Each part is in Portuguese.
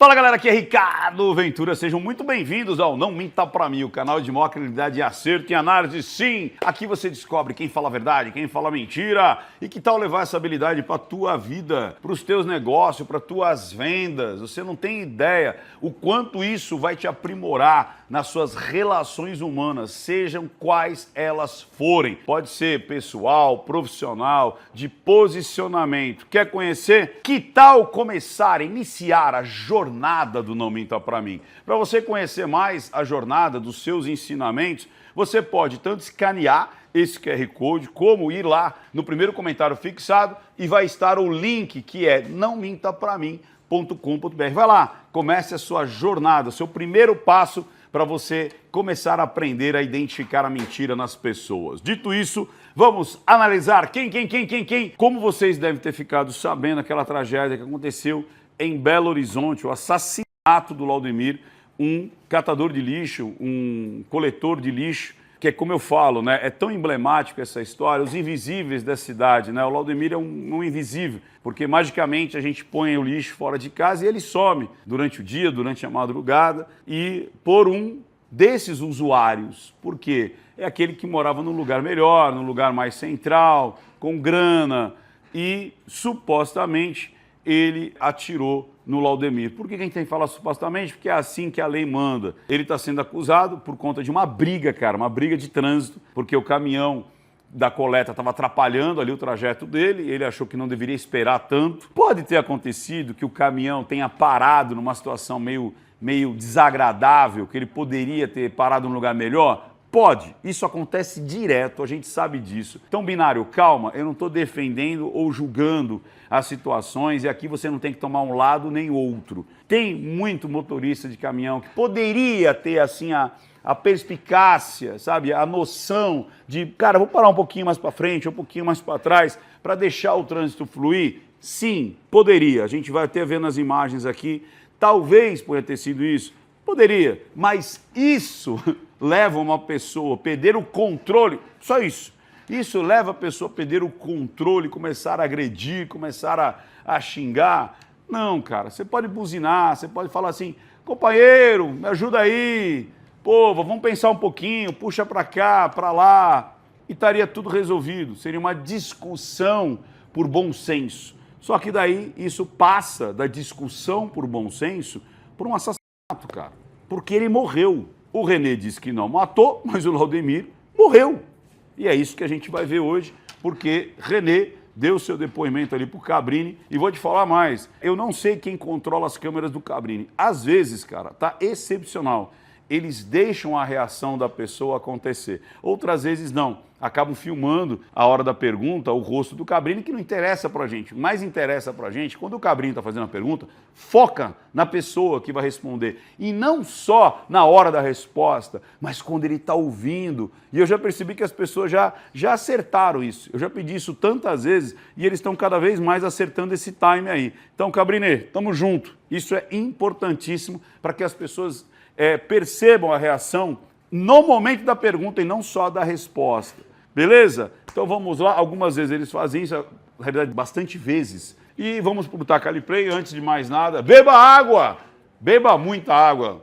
Fala galera, aqui é Ricardo Ventura, sejam muito bem-vindos ao Não Minta Pra Mim, o canal de maior credibilidade e acerto em análise. Sim, aqui você descobre quem fala a verdade, quem fala mentira e que tal levar essa habilidade pra tua vida, pros teus negócios, para tuas vendas. Você não tem ideia o quanto isso vai te aprimorar nas suas relações humanas, sejam quais elas forem. Pode ser pessoal, profissional, de posicionamento. Quer conhecer? Que tal começar, iniciar a jornada do Não Minta Pra Mim? Para você conhecer mais a jornada dos seus ensinamentos, você pode tanto escanear esse QR Code, como ir lá no primeiro comentário fixado e vai estar o link que é nãomintapramim.com.br. Vai lá, comece a sua jornada, seu primeiro passo para você começar a aprender a identificar a mentira nas pessoas. Dito isso, vamos analisar quem. Como vocês devem ter ficado sabendo, aquela tragédia que aconteceu em Belo Horizonte, o assassinato do Laudemir, um catador de lixo, um coletor de lixo, que é como eu falo, né? É tão emblemático essa história, os invisíveis da cidade, né? O Laudemir é um invisível, porque magicamente a gente põe o lixo fora de casa e ele some durante o dia, durante a madrugada, e por um desses usuários. Por quê? É aquele que morava num lugar melhor, num lugar mais central, com grana, e supostamente ele atirou no Laudemir. Por que a gente tem que falar supostamente? Porque é assim que a lei manda. Ele está sendo acusado por conta de uma briga, cara, uma briga de trânsito, porque o caminhão da coleta estava atrapalhando ali o trajeto dele, ele achou que não deveria esperar tanto. Pode ter acontecido que o caminhão tenha parado numa situação meio desagradável, que ele poderia ter parado num lugar melhor? Pode, isso acontece direto, a gente sabe disso. Então, binário, calma, eu não estou defendendo ou julgando as situações e aqui você não tem que tomar um lado nem outro. Tem muito motorista de caminhão que poderia ter, assim, a perspicácia, sabe, a noção de, cara, vou parar um pouquinho mais para frente, um pouquinho mais para trás, para deixar o trânsito fluir. Sim, poderia, a gente vai até ver nas imagens aqui, talvez possa ter sido isso, poderia, mas isso leva uma pessoa a perder o controle, só isso. Isso leva a pessoa a perder o controle, começar a agredir, começar a xingar. Não, cara, você pode buzinar, você pode falar assim, companheiro, me ajuda aí, pô, vamos pensar um pouquinho, puxa para cá, para lá, e estaria tudo resolvido. Seria uma discussão por bom senso. Só que daí isso passa da discussão por bom senso por um assassinato, cara, porque ele morreu. O René disse que não matou, mas o Laudemir morreu. E é isso que a gente vai ver hoje, porque René deu seu depoimento ali pro Cabrini. E vou te falar mais, eu não sei quem controla as câmeras do Cabrini. Às vezes, cara, tá excepcional. Eles deixam a reação da pessoa acontecer. Outras vezes não. Acabam filmando a hora da pergunta, o rosto do Cabrini, que não interessa pra gente. Mais interessa pra gente, quando o Cabrini está fazendo a pergunta, foca na pessoa que vai responder. E não só na hora da resposta, mas quando ele está ouvindo. E eu já percebi que as pessoas já acertaram isso. Eu já pedi isso tantas vezes e eles estão cada vez mais acertando esse time aí. Então, Cabrini, tamo junto. Isso é importantíssimo para que as pessoas percebam a reação no momento da pergunta e não só da resposta. Beleza? Então vamos lá. Algumas vezes eles fazem isso, na realidade bastante vezes. E vamos pro Taca-lhe Play. Antes de mais nada, beba água! Beba muita água.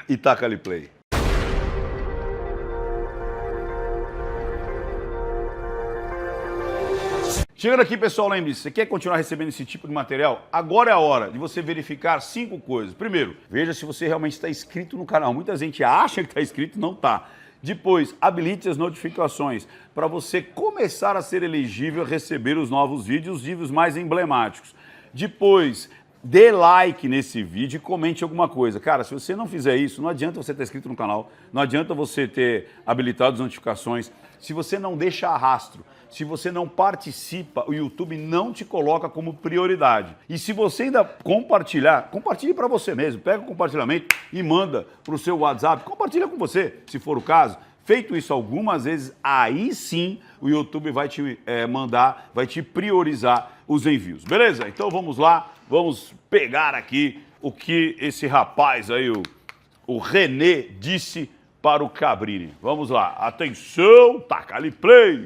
E taca-lhe play. Chegando aqui, pessoal, lembre-se, você quer continuar recebendo esse tipo de material? Agora é a hora de você verificar 5 coisas. Primeiro, veja se você realmente está inscrito no canal. Muita gente acha que está inscrito e não está. Depois, habilite as notificações para você começar a ser elegível a receber os novos vídeos mais emblemáticos. Depois, dê like nesse vídeo e comente alguma coisa. Cara, se você não fizer isso, não adianta você estar inscrito no canal, não adianta você ter habilitado as notificações. Se você não deixa rastro, se você não participa, o YouTube não te coloca como prioridade. E se você ainda compartilhar, compartilhe para você mesmo. Pega o compartilhamento e manda para o seu WhatsApp. Compartilha com você, se for o caso. Feito isso algumas vezes, aí sim o YouTube vai te mandar, vai te priorizar os envios. Beleza? Então vamos lá, vamos pegar aqui o que esse rapaz aí, o René, disse para o Cabrini. Vamos lá, atenção, taca-lhe play!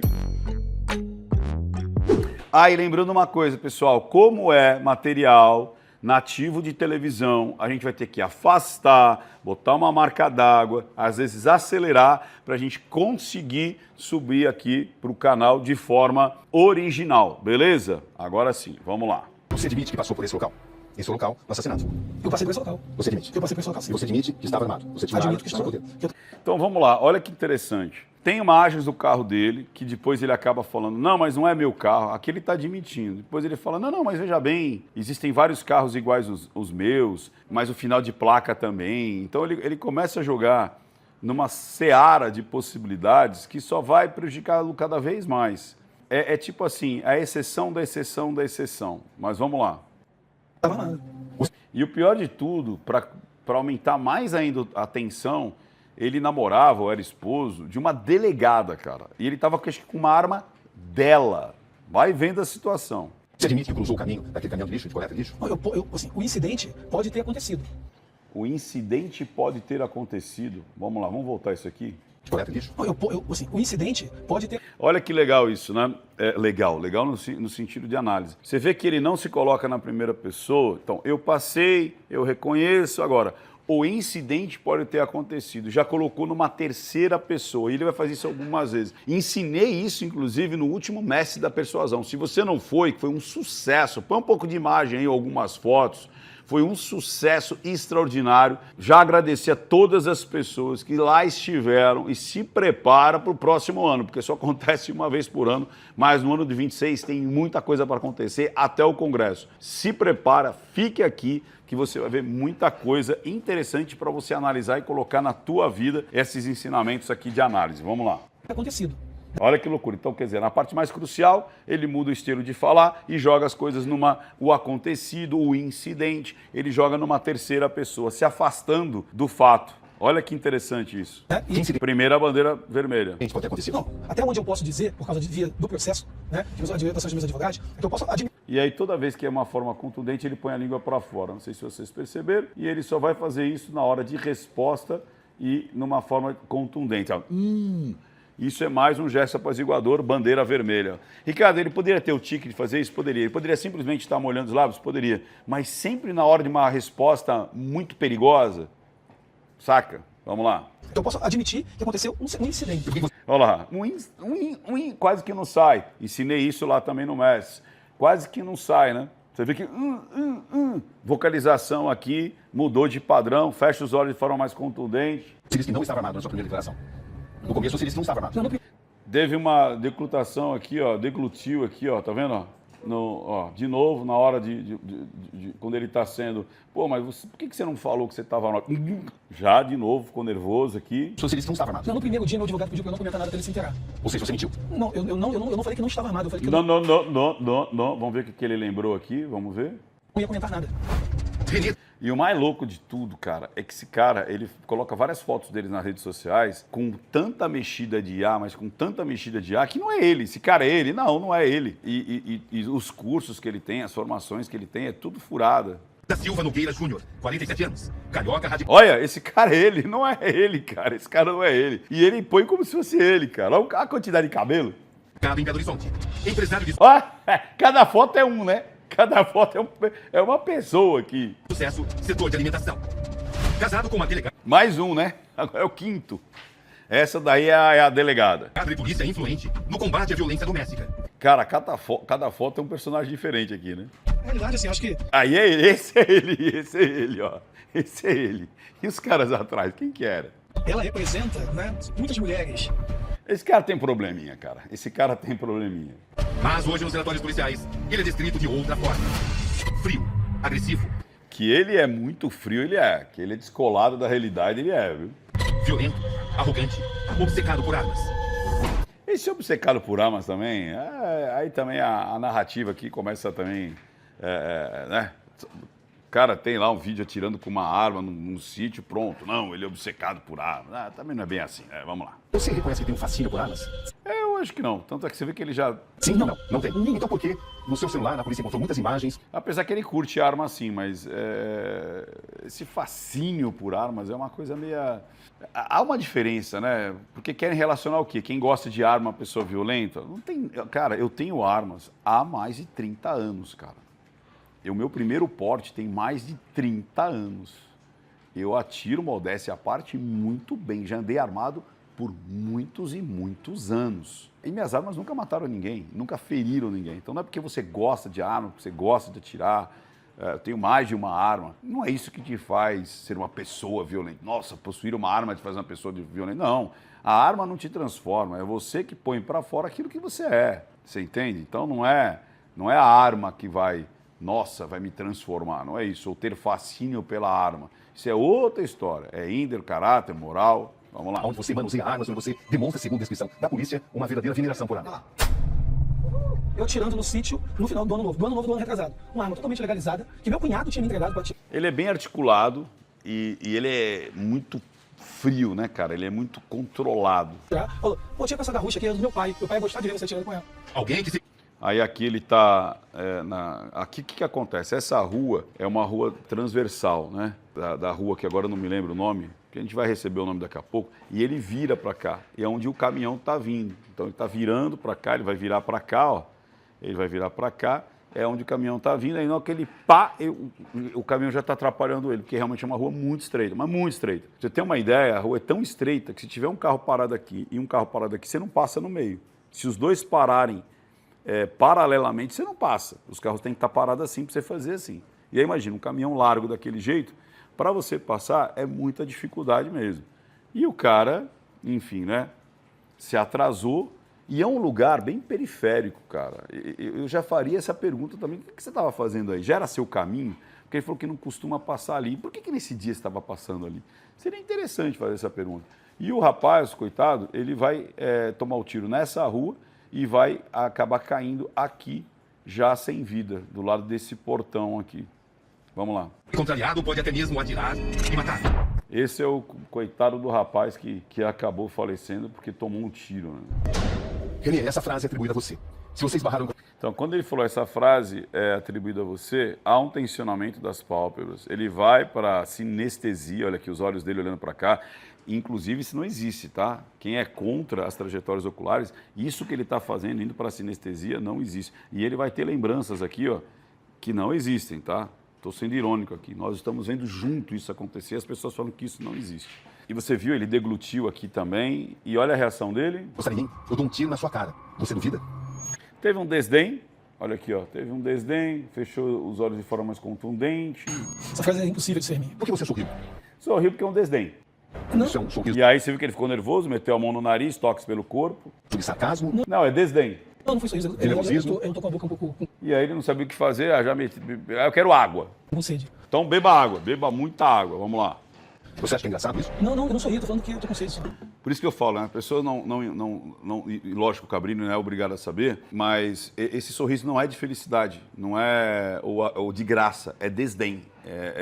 Ah, e lembrando uma coisa, pessoal, como é material nativo de televisão, a gente vai ter que afastar, botar uma marca d'água, às vezes acelerar, para a gente conseguir subir aqui para o canal de forma original, beleza? Agora sim, vamos lá. Você admite que passou por esse local? Esse local do assassinato. Eu passei por esse local. Você admite? Eu passei por esse local, sim. E você admite que estava armado? Você tinha uma arma Admito que no seu estava. poder. Então vamos lá, olha que interessante. Tem imagens do carro dele, que depois ele acaba falando, não, mas não é meu carro. Aqui ele está admitindo. Depois ele fala, não, mas veja bem, existem vários carros iguais os meus, mas o final de placa também. Então ele começa a jogar numa seara de possibilidades que só vai prejudicá-lo cada vez mais. É tipo assim, a exceção da exceção da exceção. Mas vamos lá. Estava nada. E o pior de tudo, para aumentar mais ainda a tensão, ele namorava ou era esposo de uma delegada, cara. E ele estava com uma arma dela. Vai vendo a situação. Você admite que cruzou o caminho daquele caminhão de lixo, de coleta de lixo? Assim, o incidente pode ter acontecido. O incidente pode ter acontecido. Vamos lá, vamos voltar isso aqui. De coleta de lixo? Assim, o incidente pode ter... Olha que legal isso, né? Legal no sentido de análise. Você vê que ele não se coloca na primeira pessoa. Então, eu passei, eu reconheço. Agora, o incidente pode ter acontecido. Já colocou numa terceira pessoa. E ele vai fazer isso algumas vezes. Ensinei isso, inclusive, no último Mestre da Persuasão. Se você não foi, que foi um sucesso. Põe um pouco de imagem aí, algumas fotos. Foi um sucesso extraordinário. Já agradeci a todas as pessoas que lá estiveram e se preparam para o próximo ano, porque só acontece uma vez por ano, mas no ano de 26 tem muita coisa para acontecer até o Congresso. Se prepara, fique aqui, que você vai ver muita coisa interessante para você analisar e colocar na tua vida esses ensinamentos aqui de análise. Vamos lá. acontecido. Olha que loucura. Então, quer dizer, na parte mais crucial, ele muda o estilo de falar e joga as coisas o acontecido, o incidente, ele joga numa terceira pessoa, se afastando do fato. Olha que interessante isso. Primeira bandeira vermelha. Pode ter acontecido. Não, até onde eu posso dizer, por causa do processo, né, que os orientações dos meus advogados, é que eu posso admitir. E aí, toda vez que é uma forma contundente, ele põe a língua para fora. Não sei se vocês perceberam. E ele só vai fazer isso na hora de resposta e numa forma contundente. Isso é mais um gesto apaziguador, bandeira vermelha. Ricardo, ele poderia ter o tique de fazer isso? Poderia. Ele poderia simplesmente estar molhando os lábios? Poderia. Mas sempre na hora de uma resposta muito perigosa. Saca? Vamos lá. Eu posso admitir que aconteceu um incidente. Olha lá. Quase que não sai. Ensinei isso lá também no MES. Quase que não sai, né? Você vê que vocalização aqui mudou de padrão, fecha os olhos de forma mais contundente. Você disse que não estava armado na sua primeira declaração. No começo você disse que não estava armado. Teve uma declutação aqui, ó, deglutiu aqui, ó, tá vendo? Ó, de novo, na hora quando ele está sendo... Pô, mas por que você não falou que você estava armado? Já, de novo, ficou nervoso aqui. Você disse que não estava armado. Não, no primeiro dia, meu advogado pediu para eu não comentar nada para ele se inteirar. Ou seja, você mentiu. Não, eu não falei que não estava armado. Eu falei que Não. Vamos ver o que ele lembrou aqui, vamos ver. não ia comentar nada. E o mais louco de tudo, cara, é que esse cara, ele coloca várias fotos dele nas redes sociais com tanta mexida de IA, mas com tanta mexida de IA que não é ele. Esse cara é ele? Não é ele. E os cursos que ele tem, as formações que ele tem, é tudo furada. Da Silva Nogueira Júnior, 47 anos. Carioca radical. Olha, esse cara é ele, não é ele, cara. Esse cara não é ele. E ele põe como se fosse ele, cara. Olha a quantidade de cabelo. Em Belo Horizonte. Empresário de Ó, cada foto é um, né? Cada foto é uma pessoa aqui. sucesso, setor de alimentação. Casado com uma delegada Mais um, né? Agora é o quinto. Essa daí é a delegada. de polícia influente no combate à violência doméstica. Cara, cada foto é um personagem diferente aqui, né? Na realidade, assim, acho que Aí é ele, esse é ele, ó. Esse é ele. E os caras atrás, quem que era? ela representa, né, muitas mulheres. Esse cara tem probleminha, cara. Esse cara tem probleminha. Mas hoje nos relatórios policiais, ele é descrito de outra forma. Frio, agressivo, Que ele é muito frio, ele é. Que ele é descolado da realidade, ele é, viu? violento, arrogante, obcecado por armas. Esse obcecado por armas também, aí também a narrativa aqui começa também, né? O cara tem lá um vídeo atirando com uma arma num sítio, pronto. Não, ele é obcecado por armas. Também não é bem assim, vamos lá. Você reconhece que tem um fascínio por armas? Eu acho que não. Tanto é que você vê que ele já... Sim, não tem. Então por que no seu celular, na polícia encontrou muitas imagens? Apesar que ele curte arma sim, mas esse fascínio por armas é uma coisa meio... Há uma diferença, né? Porque querem relacionar o quê? Quem gosta de arma, uma pessoa violenta? Não tem... Cara, eu tenho armas há mais de 30 anos, cara. O meu primeiro porte tem mais de 30 anos. Eu atiro, modéstia à parte, muito bem. Já andei armado por muitos e muitos anos. E minhas armas nunca mataram ninguém, nunca feriram ninguém. Então não é porque você gosta de arma, porque você gosta de atirar, eu tenho mais de uma arma. Não é isso que te faz ser uma pessoa violenta. Nossa, possuir uma arma te faz uma pessoa violenta. Não, a arma não te transforma, é você que põe para fora aquilo que você é. Você entende? Então não é a arma que vai me transformar, não é isso. Ou ter fascínio pela arma. Isso é outra história, é índole, caráter, moral. Vamos lá. Onde você manuseia armas, onde você demonstra, segundo a descrição da polícia, uma verdadeira veneração por arma. Eu tirando no sítio no final do ano novo, do ano retrasado. Uma arma totalmente legalizada, que meu cunhado tinha me entregado para tirar. Ele é bem articulado e ele é muito frio, né, cara? Ele é muito controlado. Falou, pô, tinha essa garrucha aqui, é do meu pai. Meu pai ia gostar de ver você tirando com ela. Alguém que se... Aí aqui ele tá Aqui o que acontece? Essa rua é uma rua transversal, né? Da rua que agora eu não me lembro o nome, que a gente vai receber o nome daqui a pouco, e ele vira para cá, e é onde o caminhão tá vindo. Então ele tá virando para cá, ele vai virar para cá, ó. Ele vai virar para cá, é onde o caminhão tá vindo, aí na hora que ele o caminhão já tá atrapalhando ele, porque realmente é uma rua muito estreita, mas muito estreita. Pra você ter uma ideia, a rua é tão estreita que se tiver um carro parado aqui e um carro parado aqui, você não passa no meio. Se os dois pararem paralelamente, você não passa. Os carros têm que estar parados assim para você fazer assim. E aí imagina, um caminhão largo daquele jeito, para você passar é muita dificuldade mesmo. E o cara, enfim, né, se atrasou e é um lugar bem periférico, cara. Eu já faria essa pergunta também, o que você estava fazendo aí? Já era seu caminho? Porque ele falou que não costuma passar ali. Por que nesse dia você estava passando ali? Seria interessante fazer essa pergunta. E o rapaz, coitado, ele vai tomar o tiro nessa rua e vai acabar caindo aqui, já sem vida, do lado desse portão aqui. Vamos lá. contrariado pode até mesmo atirar e matar. Esse é o coitado do rapaz que acabou falecendo porque tomou um tiro, né? Renê, essa frase é atribuída a você. Se vocês barraram... Então, quando ele falou essa frase é atribuída a você, há um tensionamento das pálpebras. Ele vai para a sinestesia, olha aqui, os olhos dele olhando para cá. Inclusive, isso não existe, tá? Quem é contra as trajetórias oculares, isso que ele está fazendo, indo para a sinestesia, não existe. E ele vai ter lembranças aqui, ó, que não existem, tá? Estou sendo irônico aqui. Nós estamos vendo junto isso acontecer, as pessoas falam que isso não existe. E você viu, ele deglutiu aqui também, e olha a reação dele. Gostaria, eu dou um tiro na sua cara. Você duvida? Teve um desdém, olha aqui, ó, teve um desdém, fechou os olhos de forma mais contundente. Essa frase é impossível de ser minha. Por que você sorriu? Sorriu porque é um desdém. Não. Isso é um sorriso E aí você viu que ele ficou nervoso, meteu a mão no nariz, toques pelo corpo. de sarcasmo? Não, é desdém. Não foi sorriso. Eu tô com a boca um pouco E aí ele não sabia o que fazer, eu quero água. com sede. Então beba água, beba muita água, vamos lá. Você acha que é engraçado isso? Não, eu não sorri, tô falando que eu tô com sede só. Por isso que eu falo, né? A pessoa e lógico, o Cabrini não é obrigado a saber, mas esse sorriso não é de felicidade, não é ou de graça, é desdém,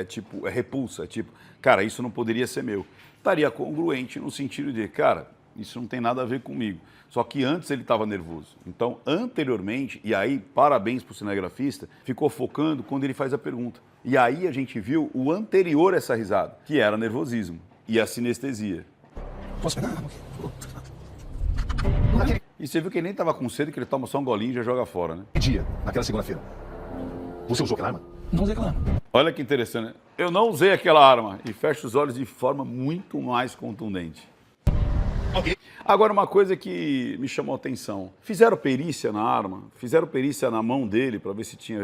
tipo, é repulsa, é tipo, cara, isso não poderia ser meu. Estaria congruente no sentido de, cara, isso não tem nada a ver comigo. Só que antes ele estava nervoso. Então, anteriormente, e aí, parabéns para o cinegrafista, ficou focando quando ele faz a pergunta. E aí a gente viu o anterior a essa risada, que era nervosismo e a sinestesia. Posso pegar a arma? E você viu que ele nem estava com sede, que ele toma só um golinho e já joga fora, né? Que dia, naquela segunda-feira? Você usou aquela arma? Não usei aquela arma. Olha que interessante, né? Eu não usei aquela arma. E fecha os olhos de forma muito mais contundente. Ok. Agora, uma coisa que me chamou a atenção. Fizeram perícia na arma, fizeram perícia na mão dele para ver se tinha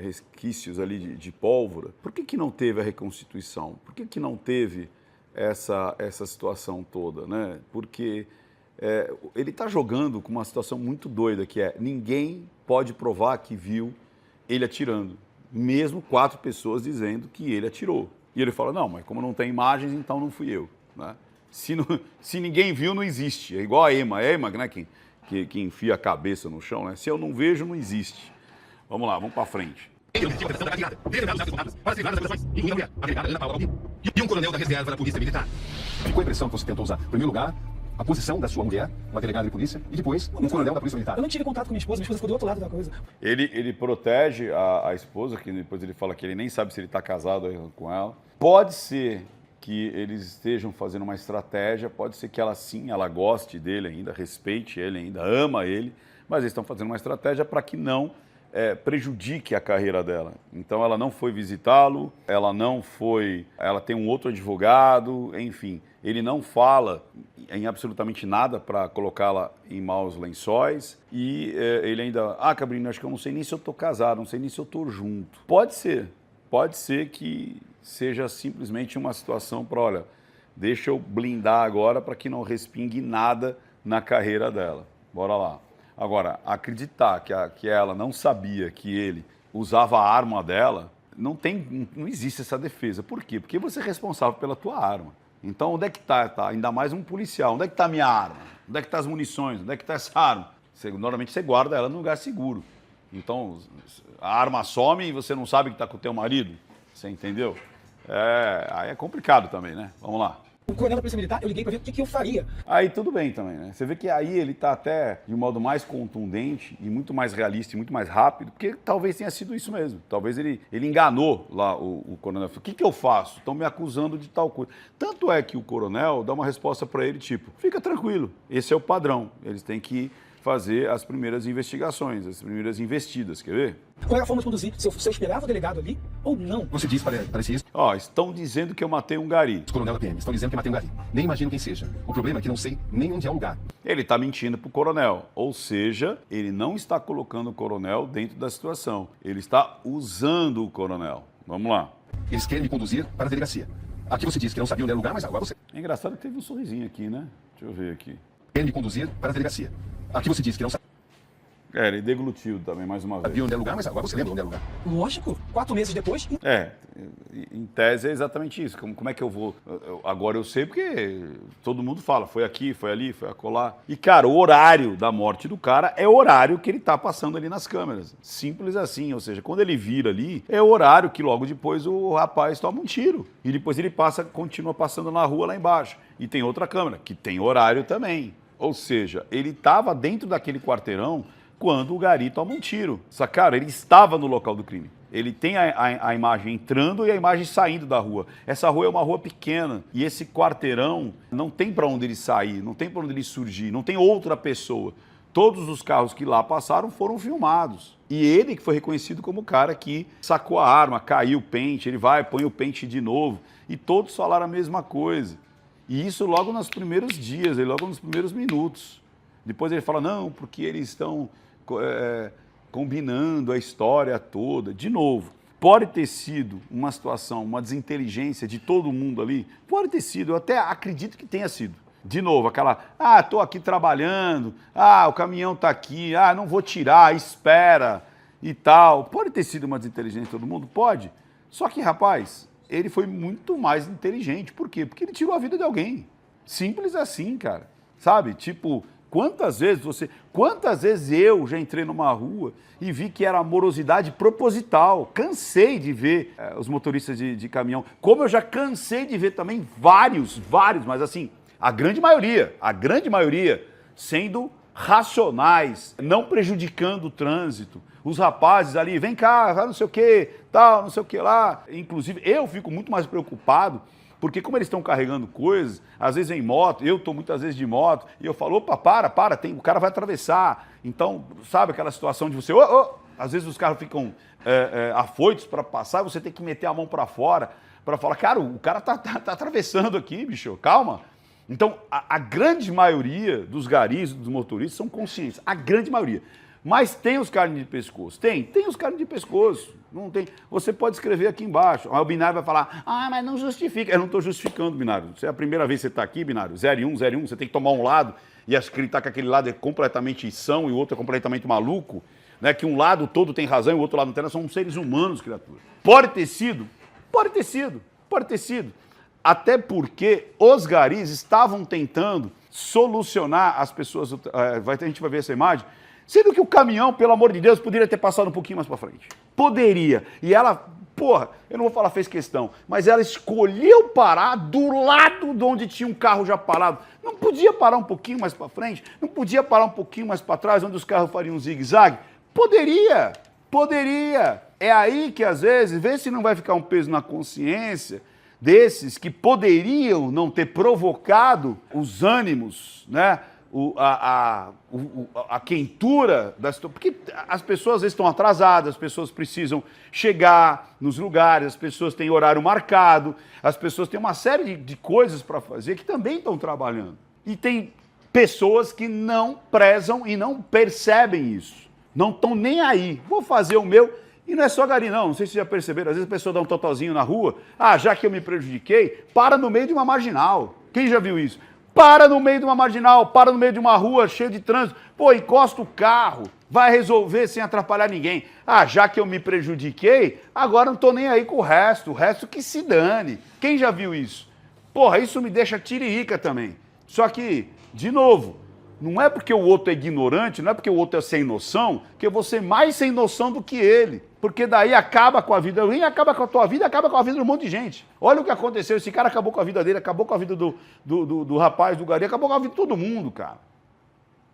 resquícios ali de pólvora. Por que não teve a reconstituição? Por que não teve essa situação toda, né? Porque ele está jogando com uma situação muito doida, que é ninguém pode provar que viu ele atirando. Mesmo 4 pessoas dizendo que ele atirou. E ele fala, não, mas como não tem imagens, então não fui eu, né? Se ninguém viu, não existe. É igual a Ema, né, que enfia a cabeça no chão, né? Se eu não vejo, não existe. Vamos lá, vamos para frente. Ele obedeceu a decisão da brigada, delegados já armadas para se livrar das agressões, incluindo a mulher, a delegada Ana Paula Albino, e um coronel da reserva da Polícia Militar. Ficou a impressão que você tentou usar, em primeiro lugar, a posição da sua mulher, uma delegada de polícia, e depois, um coronel da Polícia Militar. Eu não tive contato com minha esposa ficou do outro lado da coisa. Ele protege a esposa, que depois ele fala que ele nem sabe se ele está casado com ela. Pode ser que eles estejam fazendo uma estratégia, pode ser que ela sim, ela goste dele ainda, respeite ele ainda, ama ele, mas eles estão fazendo uma estratégia para que não prejudique a carreira dela. Então ela não foi visitá-lo, ela tem um outro advogado, enfim, ele não fala em absolutamente nada para colocá-la em maus lençóis e ele ainda, Cabrini, acho que eu não sei nem se eu estou casado, não sei nem se eu estou junto. Pode ser que seja simplesmente uma situação para, olha, deixa eu blindar agora para que não respingue nada na carreira dela. Bora lá. Agora, acreditar que ela não sabia que ele usava a arma dela, não existe essa defesa. Por quê? Porque você é responsável pela tua arma. Então, onde é que está? Ainda mais um policial. Onde é que está a minha arma? Onde é que está as munições? Onde é que está essa arma? Normalmente você guarda ela num lugar seguro. Então, a arma some e você não sabe que está com o teu marido. Você entendeu? Aí é complicado também, né? Vamos lá. O coronel da Polícia Militar, eu liguei para ver o que eu faria. Aí tudo bem também, né? Você vê que aí ele tá até de um modo mais contundente e muito mais realista e muito mais rápido, porque talvez tenha sido isso mesmo. Talvez ele enganou lá o coronel. O que eu faço? Estão me acusando de tal coisa. Tanto é que o coronel dá uma resposta para ele tipo, fica tranquilo, esse é o padrão. Eles têm que fazer as primeiras investigações, as primeiras investidas, quer ver? Qual era a forma de conduzir? Se eu esperava o delegado ali ou não? Você diz para isso? Estão dizendo que eu matei um gari. Os coronel da PM estão dizendo que matei um gari. Nem imagino quem seja. O problema é que não sei nem onde é o lugar. Ele está mentindo pro coronel, ou seja, ele não está colocando o coronel dentro da situação. Ele está usando o coronel. Vamos lá. Eles querem me conduzir para a delegacia. Aqui você disse que não sabia onde era o lugar, mas agora você... É engraçado que teve um sorrisinho aqui, né? Deixa eu ver aqui. Querem me conduzir para a delegacia. Aqui você disse que não sabia. Ele deglutiu também, mais uma vez. Sabia onde é o lugar, mas agora você lembra onde é o lugar. Lógico, 4 meses depois... Em tese é exatamente isso. Como é que eu vou... Agora eu sei porque todo mundo fala, foi aqui, foi ali, foi acolá. E, cara, o horário da morte do cara é o horário que ele tá passando ali nas câmeras. Simples assim, ou seja, quando ele vira ali, é o horário que logo depois o rapaz toma um tiro. E depois ele continua passando na rua lá embaixo. E tem outra câmera, que tem horário também. Ou seja, ele estava dentro daquele quarteirão quando o gari toma um tiro. Cara, ele estava no local do crime. Ele tem a imagem entrando e a imagem saindo da rua. Essa rua é uma rua pequena e esse quarteirão não tem para onde ele sair, não tem para onde ele surgir, não tem outra pessoa. Todos os carros que lá passaram foram filmados. E ele que foi reconhecido como o cara que sacou a arma, caiu o pente, ele vai, põe o pente de novo. E todos falaram a mesma coisa. E isso logo nos primeiros dias, logo nos primeiros minutos. Depois ele fala, não, porque eles estão combinando a história toda. De novo, pode ter sido uma situação, uma desinteligência de todo mundo ali? Pode ter sido, eu até acredito que tenha sido. De novo, aquela, estou aqui trabalhando, o caminhão está aqui, não vou tirar, espera e tal. Pode ter sido uma desinteligência de todo mundo? Pode. Só que, rapaz, ele foi muito mais inteligente. Por quê? Porque ele tirou a vida de alguém. Simples assim, cara. Sabe? Tipo, quantas vezes eu já entrei numa rua e vi que era morosidade proposital. Cansei de ver os motoristas de caminhão. Como eu já cansei de ver também vários, mas assim, a grande maioria sendo racionais, não prejudicando o trânsito. Os rapazes ali, vem cá, vai não sei o que, tal, não sei o que lá. Inclusive, eu fico muito mais preocupado, porque como eles estão carregando coisas, às vezes em moto, eu estou muitas vezes de moto, e eu falo, opa, para, o cara vai atravessar. Então, sabe aquela situação de você, às vezes os carros ficam afoitos para passar, e você tem que meter a mão para fora, para falar, cara, o cara tá atravessando aqui, bicho, calma. Então, a grande maioria dos garis, dos motoristas, são conscientes, a grande maioria. Mas tem os carnes de pescoço? Tem os carnes de pescoço. Não tem. Você pode escrever aqui embaixo. Aí o Binário vai falar, mas não justifica. Eu não estou justificando, Binário. Se é a primeira vez que você está aqui, Binário, 0 e 1, você tem que tomar um lado e acreditar que aquele lado é completamente são e o outro é completamente maluco, né? Que um lado todo tem razão e o outro lado não tem. Nós somos seres humanos, criatura. Pode ter sido. Até porque os garis estavam tentando solucionar as pessoas. A gente vai ver essa imagem. Sendo que o caminhão, pelo amor de Deus, poderia ter passado um pouquinho mais para frente. Poderia. E ela, eu não vou falar fez questão, mas ela escolheu parar do lado de onde tinha um carro já parado. Não podia parar um pouquinho mais para frente? Não podia parar um pouquinho mais para trás, onde os carros fariam um zigue-zague? Poderia. É aí que, às vezes, vê se não vai ficar um peso na consciência desses que poderiam não ter provocado os ânimos, né? a quentura da situação. Porque as pessoas às vezes estão atrasadas, as pessoas precisam chegar nos lugares, as pessoas têm horário marcado, as pessoas têm uma série de coisas para fazer que também estão trabalhando. E tem pessoas que não prezam e não percebem isso. Não estão nem aí. Vou fazer o meu. E não é só gari, não. Não sei se vocês já perceberam. Às vezes a pessoa dá um totozinho na rua. Ah, já que eu me prejudiquei, para no meio de uma marginal. Quem já viu isso? Para no meio de uma marginal, para no meio de uma rua cheia de trânsito. Pô, encosta o carro. Vai resolver sem atrapalhar ninguém. Ah, já que eu me prejudiquei, agora não estou nem aí com o resto que se dane. Quem já viu isso? Porra, isso me deixa tiririca também. Só que, de novo, não é porque o outro é ignorante, não é porque o outro é sem noção, que eu vou ser mais sem noção do que ele. Porque daí acaba com a vida ruim, acaba com a tua vida, acaba com a vida de um monte de gente. Olha o que aconteceu, esse cara acabou com a vida dele, acabou com a vida do rapaz, do gari, acabou com a vida de todo mundo, cara.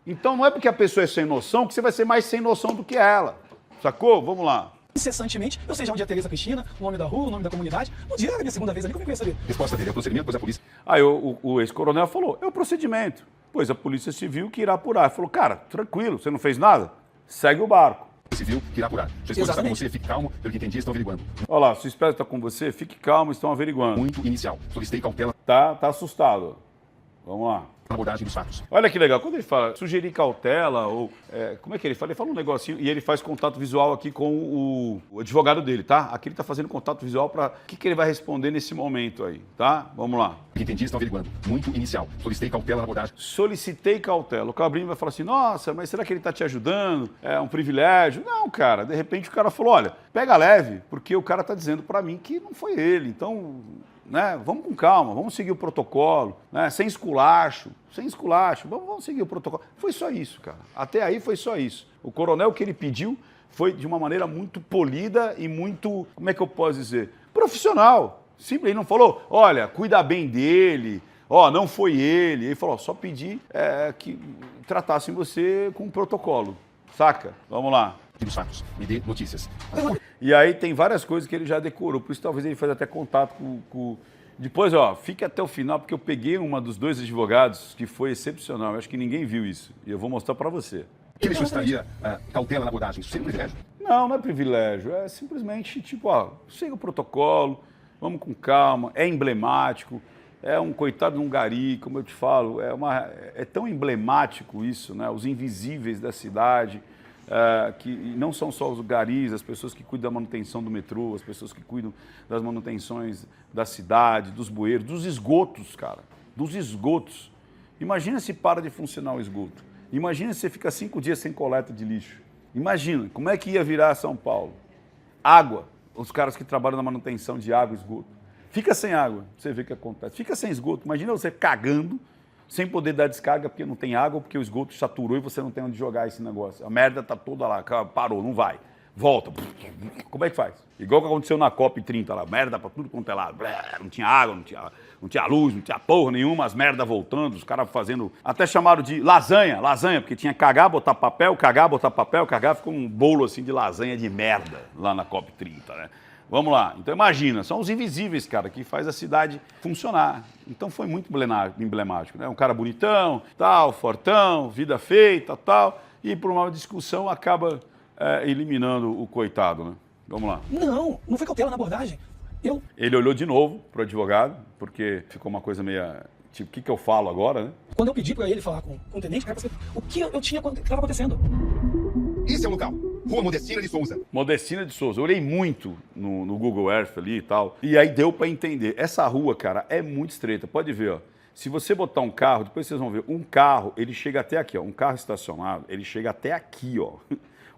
Então não é porque a pessoa é sem noção que você vai ser mais sem noção do que ela. Sacou? Vamos lá. Incessantemente, eu sei já onde é a Tereza Cristina, o nome da rua, o nome da comunidade. No dia da minha segunda vez ali, como é que eu ia saber? Resposta dele é o procedimento, pois a polícia... Aí o ex-coronel falou, é o procedimento. Pois a Polícia Civil que irá apurar. Ele falou, cara, tranquilo, você não fez nada? Segue o barco. Civil que irá apurar. Sua esposa está com você, fique calmo, pelo que entendi, estão averiguando. Olha lá, sua esposa está com você, fique calmo, estão averiguando. Muito inicial. Solicitei cautela Tá assustado. Vamos lá. na abordagem dos fatos. Olha que legal, quando ele fala sugerir cautela, ou como é que ele fala? Ele fala um negocinho e ele faz contato visual aqui com o advogado dele, tá? Aqui ele tá fazendo contato visual para o que ele vai responder nesse momento aí, tá? Vamos lá. O que entendi, estão averiguando. Muito inicial. Solicitei cautela na abordagem. Solicitei cautela. O Cabrinho vai falar assim, nossa, mas será que ele tá te ajudando? É um privilégio? Não, cara, de repente o cara falou, olha, pega leve, porque o cara tá dizendo para mim que não foi ele, então... Né? Vamos com calma, vamos seguir o protocolo, né? Sem esculacho, vamos seguir o protocolo. Foi só isso, cara. Até aí foi só isso. O coronel que ele pediu foi de uma maneira muito polida e muito, como é que eu posso dizer, profissional. Simples, ele não falou, olha, cuida bem dele, ó, não foi ele. Ele falou, só pedi que tratassem você com protocolo, saca? Vamos lá. Dos fatos. Me dê notícias. E aí tem várias coisas que ele já decorou, por isso talvez ele faça até contato com... Depois, ó, fique até o final, porque eu peguei uma dos dois advogados que foi excepcional. Eu acho que ninguém viu isso. E eu vou mostrar para você. Que ele solicitaria cautela na abordagem? Isso seria um privilégio? Não é privilégio. É simplesmente, tipo, ó, siga o protocolo, vamos com calma, é emblemático, é um coitado de um gari, como eu te falo, é tão emblemático isso, né? Os invisíveis da cidade... que não são só os garis, as pessoas que cuidam da manutenção do metrô, as pessoas que cuidam das manutenções da cidade, dos bueiros, dos esgotos, cara, dos esgotos. Imagina se para de funcionar o esgoto. Imagina se você fica 5 dias sem coleta de lixo. Imagina, como é que ia virar São Paulo? Água, os caras que trabalham na manutenção de água e esgoto. Fica sem água, você vê o que acontece. Fica sem esgoto, imagina você cagando, sem poder dar descarga porque não tem água, porque o esgoto saturou e você não tem onde jogar esse negócio. A merda tá toda lá, parou, não vai. Volta. Como é que faz? Igual que aconteceu na COP30 lá, merda pra tudo quanto é lado. Não tinha água, não tinha luz, não tinha porra nenhuma, as merdas voltando, os caras fazendo... Até chamaram de lasanha, porque tinha cagar, botar papel, ficou um bolo assim de lasanha de merda lá na COP30, né? Vamos lá. Então imagina, são os invisíveis, cara, que faz a cidade funcionar. Então foi muito emblemático, né? Um cara bonitão, tal, fortão, vida feita, tal, e por uma discussão acaba eliminando o coitado, né? Vamos lá. Não foi cautela na abordagem. Ele olhou de novo pro advogado, porque ficou uma coisa meio... Tipo, o que eu falo agora, né? Quando eu pedi pra ele falar com o tenente, era pra saber o que eu tinha, o que estava acontecendo. Esse é o local. Rua Modestina de Souza. Modestina de Souza. Eu olhei muito no Google Earth ali e tal. E aí deu pra entender. Essa rua, cara, é muito estreita. Pode ver, ó. Se você botar um carro, depois vocês vão ver, um carro, ele chega até aqui, ó. Um carro estacionado, ele chega até aqui, ó.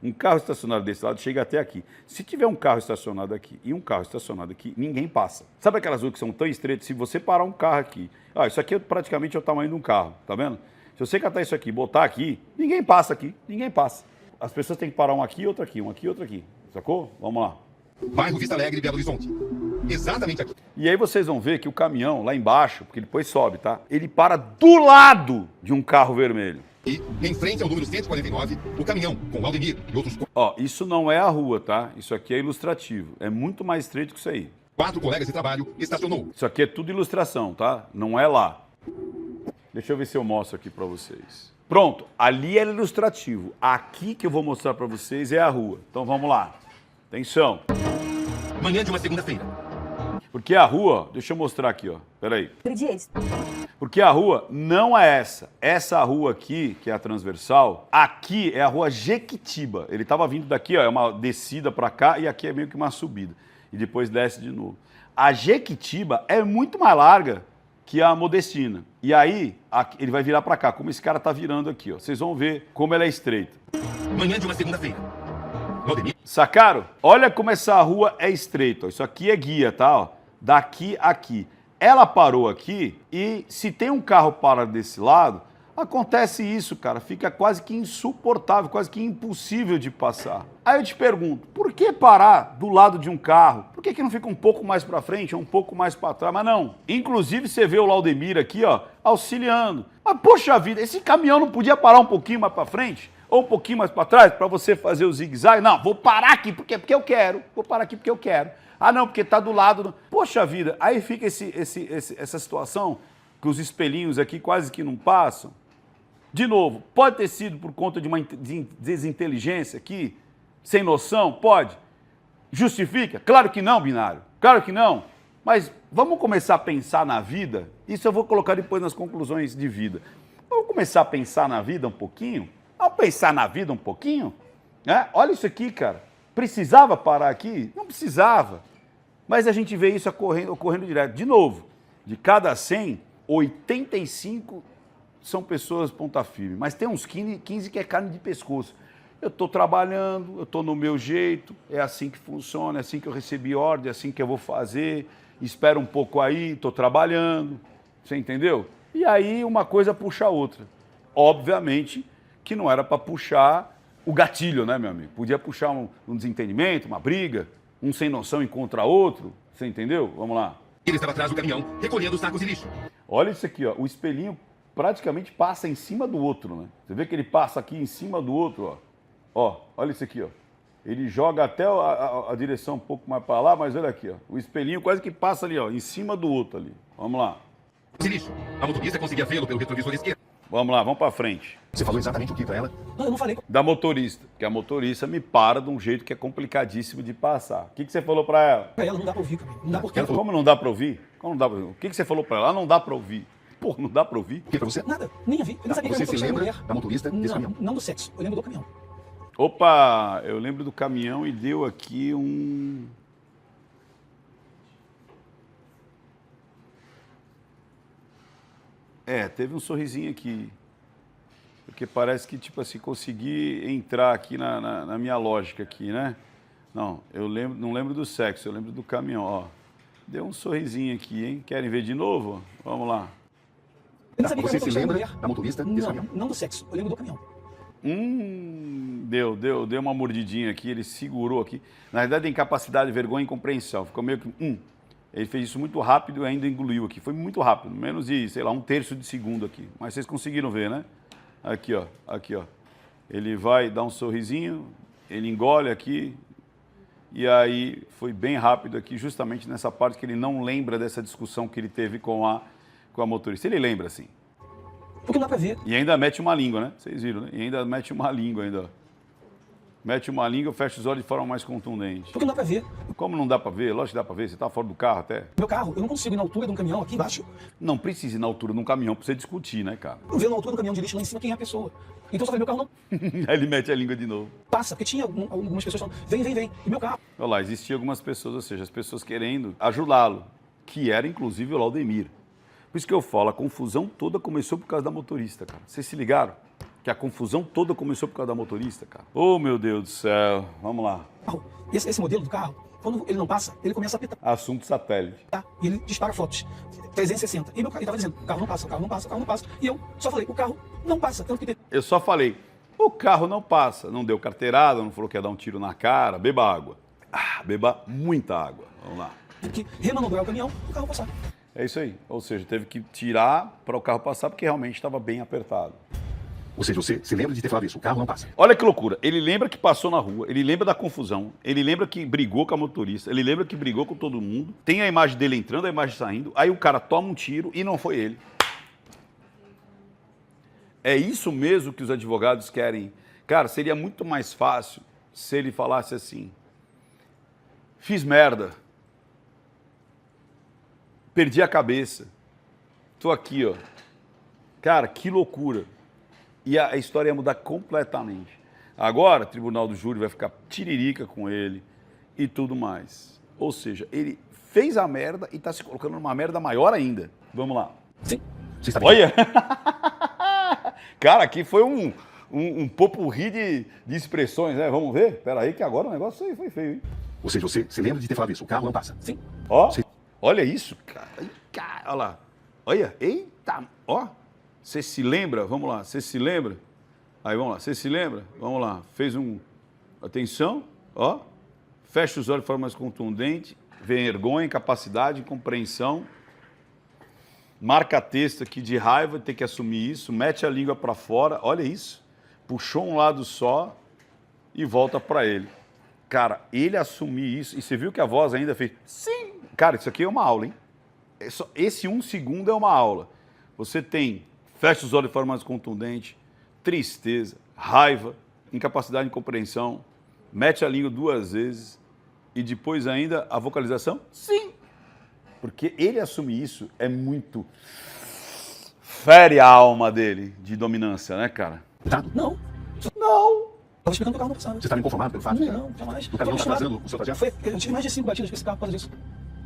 Um carro estacionado desse lado chega até aqui. Se tiver um carro estacionado aqui e um carro estacionado aqui, ninguém passa. Sabe aquelas ruas que são tão estreitas? Se você parar um carro aqui... Ah, isso aqui praticamente é o tamanho de um carro, tá vendo? Se você catar isso aqui e botar aqui, ninguém passa aqui, ninguém passa. As pessoas têm que parar um aqui, outro aqui, um aqui, outro aqui. Sacou? Vamos lá. Bairro Vista Alegre, Belo Horizonte. Exatamente aqui. E aí vocês vão ver que o caminhão lá embaixo, porque depois sobe, tá? Ele para do lado de um carro vermelho. E, em frente ao número 149, o caminhão com Aldemir e outros... Ó, isso não é a rua, tá? Isso aqui é ilustrativo. É muito mais estreito que isso aí. 4 colegas de trabalho estacionou. Isso aqui é tudo ilustração, tá? Não é lá. Deixa eu ver se eu mostro aqui para vocês. Pronto, ali é ilustrativo. Aqui que eu vou mostrar para vocês é a rua. Então vamos lá. Atenção. Manhã de uma segunda-feira. Porque a rua, deixa eu mostrar aqui, ó. Peraí. Ingredientes. Porque a rua não é essa. Essa rua aqui, que é a transversal, aqui é a rua Jequitiba. Ele estava vindo daqui, ó, é uma descida para cá e aqui é meio que uma subida. E depois desce de novo. A Jequitiba é muito mais larga que a Modestina. E aí, ele vai virar para cá, como esse cara tá virando aqui, ó. Vocês vão ver como ela é estreita. Manhã de uma segunda-feira. Valdemir. Sacaram? Olha como essa rua é estreita. Ó. Isso aqui é guia, tá? Ó. Daqui a aqui. Ela parou aqui e se tem um carro parado desse lado, acontece isso, cara. Fica quase que insuportável, quase que impossível de passar. Aí eu te pergunto, por que parar do lado de um carro? Por que não fica um pouco mais para frente ou um pouco mais para trás? Mas não. Inclusive você vê o Laudemir aqui, ó, auxiliando. Mas poxa vida, esse caminhão não podia parar um pouquinho mais para frente? Ou um pouquinho mais para trás para você fazer o zigue-zague? Não, vou parar aqui porque eu quero. Vou parar aqui porque eu quero. Ah, não, porque tá do lado. Poxa vida, aí fica essa situação que os espelhinhos aqui quase que não passam. De novo, pode ter sido por conta de uma desinteligência aqui, sem noção? Pode. Justifica? Claro que não, binário. Claro que não. Mas vamos começar a pensar na vida? Isso eu vou colocar depois nas conclusões de vida. Vamos começar a pensar na vida um pouquinho? Vamos pensar na vida um pouquinho? Olha isso aqui, cara. Precisava parar aqui? Não precisava. Mas a gente vê isso ocorrendo direto. De novo, de cada 100, 85 são pessoas ponta firme. Mas tem uns 15 que é carne de pescoço. Eu estou trabalhando, eu estou no meu jeito, é assim que funciona, é assim que eu recebi ordem, é assim que eu vou fazer, espera um pouco aí, estou trabalhando. Você entendeu? E aí uma coisa puxa a outra. Obviamente que não era para puxar o gatilho, né, meu amigo? Podia puxar um desentendimento, uma briga, um sem noção encontra outro. Você entendeu? Vamos lá. Ele estava atrás do caminhão, recolhendo os sacos de lixo. Olha isso aqui, ó. O espelhinho praticamente passa em cima do outro, né? Você vê que ele passa aqui em cima do outro, ó. Ó, olha isso aqui, ó. Ele joga até a direção um pouco mais para lá, mas olha aqui, ó. O espelhinho quase que passa ali, ó, em cima do outro ali. Vamos lá. De lixo. A motorista conseguia vê-lo pelo retrovisor esquerdo. Vamos lá, vamos para frente. Você falou exatamente o que para ela? Não, eu não falei. Da motorista, porque a motorista me para de um jeito que é complicadíssimo de passar. O que você falou para ela? Pra ela não dá pra ouvir, cara. Não dá porque... Como não dá para ouvir? Como não dá pra ouvir? O que você falou para ela? Não dá para ouvir. Pô, não dá para ouvir? O que para você? Nada, nem ouvi. Eu não sabia que Você era se motorista lembra mulher. da motorista desse Não, caminhão? não do sexo. Eu lembro do caminhão. Opa, eu lembro do caminhão e deu aqui um... Teve um sorrisinho aqui. Porque parece que, tipo assim, consegui entrar aqui na minha lógica aqui, né? Não, não lembro do sexo, eu lembro do caminhão, ó. Deu um sorrisinho aqui, hein? Querem ver de novo? Vamos lá. Eu não sabia que Você era se motorista lembra mulher. da motorista desse Não, caminhão? não do sexo. Eu lembro do caminhão. Deu uma mordidinha aqui, ele segurou aqui. Na verdade, incapacidade, vergonha e incompreensão. Ficou meio que... Ele fez isso muito rápido e ainda engoliu aqui. Foi muito rápido, menos de, sei lá, 1/3 de segundo aqui. Mas vocês conseguiram ver, né? Aqui, ó. Aqui, ó. Ele vai dar um sorrisinho, ele engole aqui. E aí foi bem rápido aqui, justamente nessa parte que ele não lembra dessa discussão que ele teve com a motorista. Ele lembra, assim. Porque não dá pra ver. E ainda mete uma língua, né? Vocês viram, né? E ainda mete uma língua ainda, ó. Mete uma língua, fecha os olhos de forma mais contundente. Porque não dá pra ver. Como não dá pra ver? Lógico que dá pra ver. Você tá fora do carro até. Meu carro, eu não consigo ir na altura de um caminhão aqui embaixo. Não precisa ir na altura de um caminhão pra você discutir, né, cara? Eu ver na altura do caminhão de lixo lá em cima quem é a pessoa. Então eu só falei, meu carro não Aí ele mete a língua de novo. passa. Porque tinha algumas pessoas falando, vem. E meu carro. Olha lá, existiam algumas pessoas, ou seja, as pessoas querendo ajudá-lo, que era inclusive o Laudemir. Por isso que eu falo, a confusão toda começou por causa da motorista, cara. Vocês se ligaram? Que a confusão toda começou por causa da motorista, cara. Oh, meu Deus do céu. Vamos lá. Esse modelo do carro, quando ele não passa, ele começa a apitar. Assunto satélite. E ele dispara fotos. 360. E meu carro, ele tava dizendo, o carro não passa, o carro não passa, o carro não passa. E eu só falei, o carro não passa. Tanto que teve... Eu só falei, o carro não passa. Não deu carteirada, não falou que ia dar um tiro na cara. Beba água. Beba muita água. Vamos lá. que remanobrar o caminhão, o carro passar. É isso aí. Ou seja, teve que tirar para o carro passar porque realmente estava bem apertado. Ou seja, você se lembra de ter falado isso, o carro não passa. Olha que loucura. Ele lembra que passou na rua, ele lembra da confusão, ele lembra que brigou com a motorista, ele lembra que brigou com todo mundo. Tem a imagem dele entrando, a imagem saindo, aí o cara toma um tiro e não foi ele. É isso mesmo que os advogados querem? Cara, seria muito mais fácil se ele falasse assim: fiz merda, perdi a cabeça, tô aqui, ó. Cara, que loucura. E a história ia mudar completamente. Agora, o tribunal do júri vai ficar tiririca com ele e tudo mais. Ou seja, ele fez a merda e está se colocando numa merda maior ainda. Vamos lá. Sim. Você está Olha! Cara, aqui foi um popurrí de expressões, né? Vamos ver? Pera aí que agora o negócio aí foi feio, hein? Ou seja, você se lembra de ter falado isso. O carro não passa. Sim. Ó, Sim. olha isso, cara. Ai, cara. Olha lá. Olha, eita, ó. Você se lembra? Vamos lá, você se lembra? Aí, vamos lá, você se lembra? Vamos lá, fez um... Atenção, ó. Fecha os olhos de forma mais contundente. Vergonha, incapacidade, incompreensão. Marca texto aqui de raiva, tem que assumir isso. Mete a língua para fora, olha isso. Puxou um lado só e volta para ele. Cara, ele assumir isso, e você viu que a voz ainda fez... Sim! Cara, isso aqui é uma aula, hein? Esse 1 segundo é uma aula. Você tem, fecha os olhos de forma mais contundente, tristeza, raiva, incapacidade de compreensão, mete a língua 2 vezes e depois ainda a vocalização, sim. Porque ele assumir isso é muito... fere a alma dele de dominância, né, cara? Tá? Não. Não! Tava explicando que o carro não passava. Você está inconformado pelo fato? Não, jamais. O caminhão está atrasando o seu trajeto? Eu tive mais de 5 batidas com esse carro por causa disso.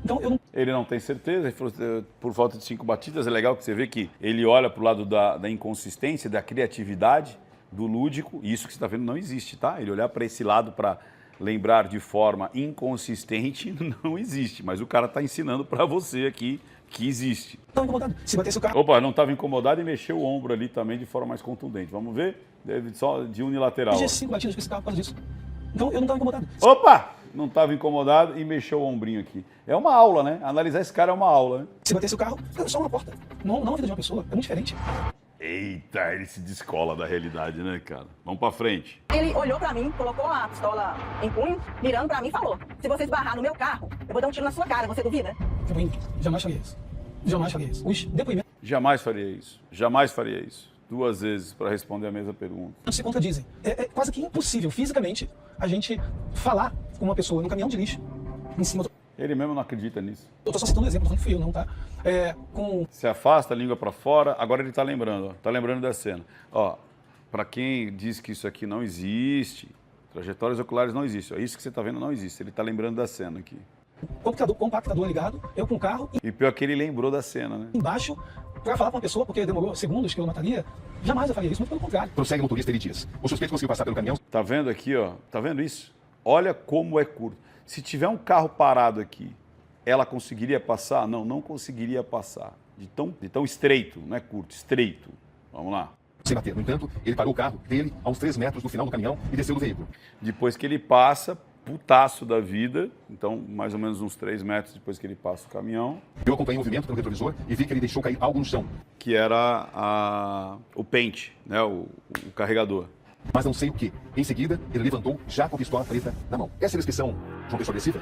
Então eu não... Ele não tem certeza, ele falou, por falta de 5 batidas. É legal que você vê que ele olha para o lado da inconsistência, da criatividade, do lúdico, e isso que você está vendo não existe, tá? Ele olhar para esse lado para lembrar de forma inconsistente não existe, mas o cara está ensinando para você aqui que existe. Não incomodado. Se batesse o carro... Opa, não estava incomodado e mexeu o ombro ali também de forma mais contundente. Vamos ver? Só de unilateral. Eu tive 5 batidas com esse carro por causa disso. Então eu não estava incomodado. Opa! Não estava incomodado e mexeu o ombrinho aqui. É uma aula, né? Analisar esse cara é uma aula, né? Se batesse o carro, é só uma porta. Não a vida de uma pessoa. É muito diferente. Eita, ele se descola da realidade, né, cara? Vamos pra frente. Ele olhou pra mim, colocou a pistola em punho, mirando pra mim e falou: se você esbarrar no meu carro, eu vou dar um tiro na sua cara, você duvida? Eu jamais faria isso. Jamais faria isso. Os depoimentos Jamais faria isso. Jamais faria isso. 2 vezes para responder a mesma pergunta. se contradizem. É quase que impossível, fisicamente, a gente falar com uma pessoa no caminhão de lixo, em cima do... Ele mesmo não acredita nisso. Eu tô só citando um exemplo, não fui eu não, tá? Com... Se afasta, a língua para fora. Agora ele tá lembrando, ó. Tá lembrando da cena. Ó, para quem diz que isso aqui não existe, trajetórias oculares não existem. Ó, isso que você tá vendo não existe. Ele tá lembrando da cena aqui. compactador ligado, eu com o carro E pior que ele lembrou da cena, né? embaixo para falar com uma pessoa, porque demorou segundos que eu mataria. Jamais eu faria isso, muito pelo contrário. Prossegue o motorista e ele diz. O suspeito conseguiu passar pelo caminhão. Tá vendo aqui, ó? Tá vendo isso? Olha como é curto. Se tiver um carro parado aqui, ela conseguiria passar? Não, não conseguiria passar. De tão estreito, não é curto, estreito. Vamos lá. Sem bater. No entanto, ele parou o carro dele a uns 3 metros do final do caminhão e desceu do veículo. Depois que ele passa, putaço da vida, então mais ou menos uns 3 metros depois que ele passa o caminhão, Eu acompanhei o movimento pelo retrovisor e vi que ele deixou cair algo no chão. que era o pente, né? O carregador. Mas não sei o que. Em seguida, ele levantou já com a pistola preta na mão. Essa é a descrição de uma pessoa agressiva?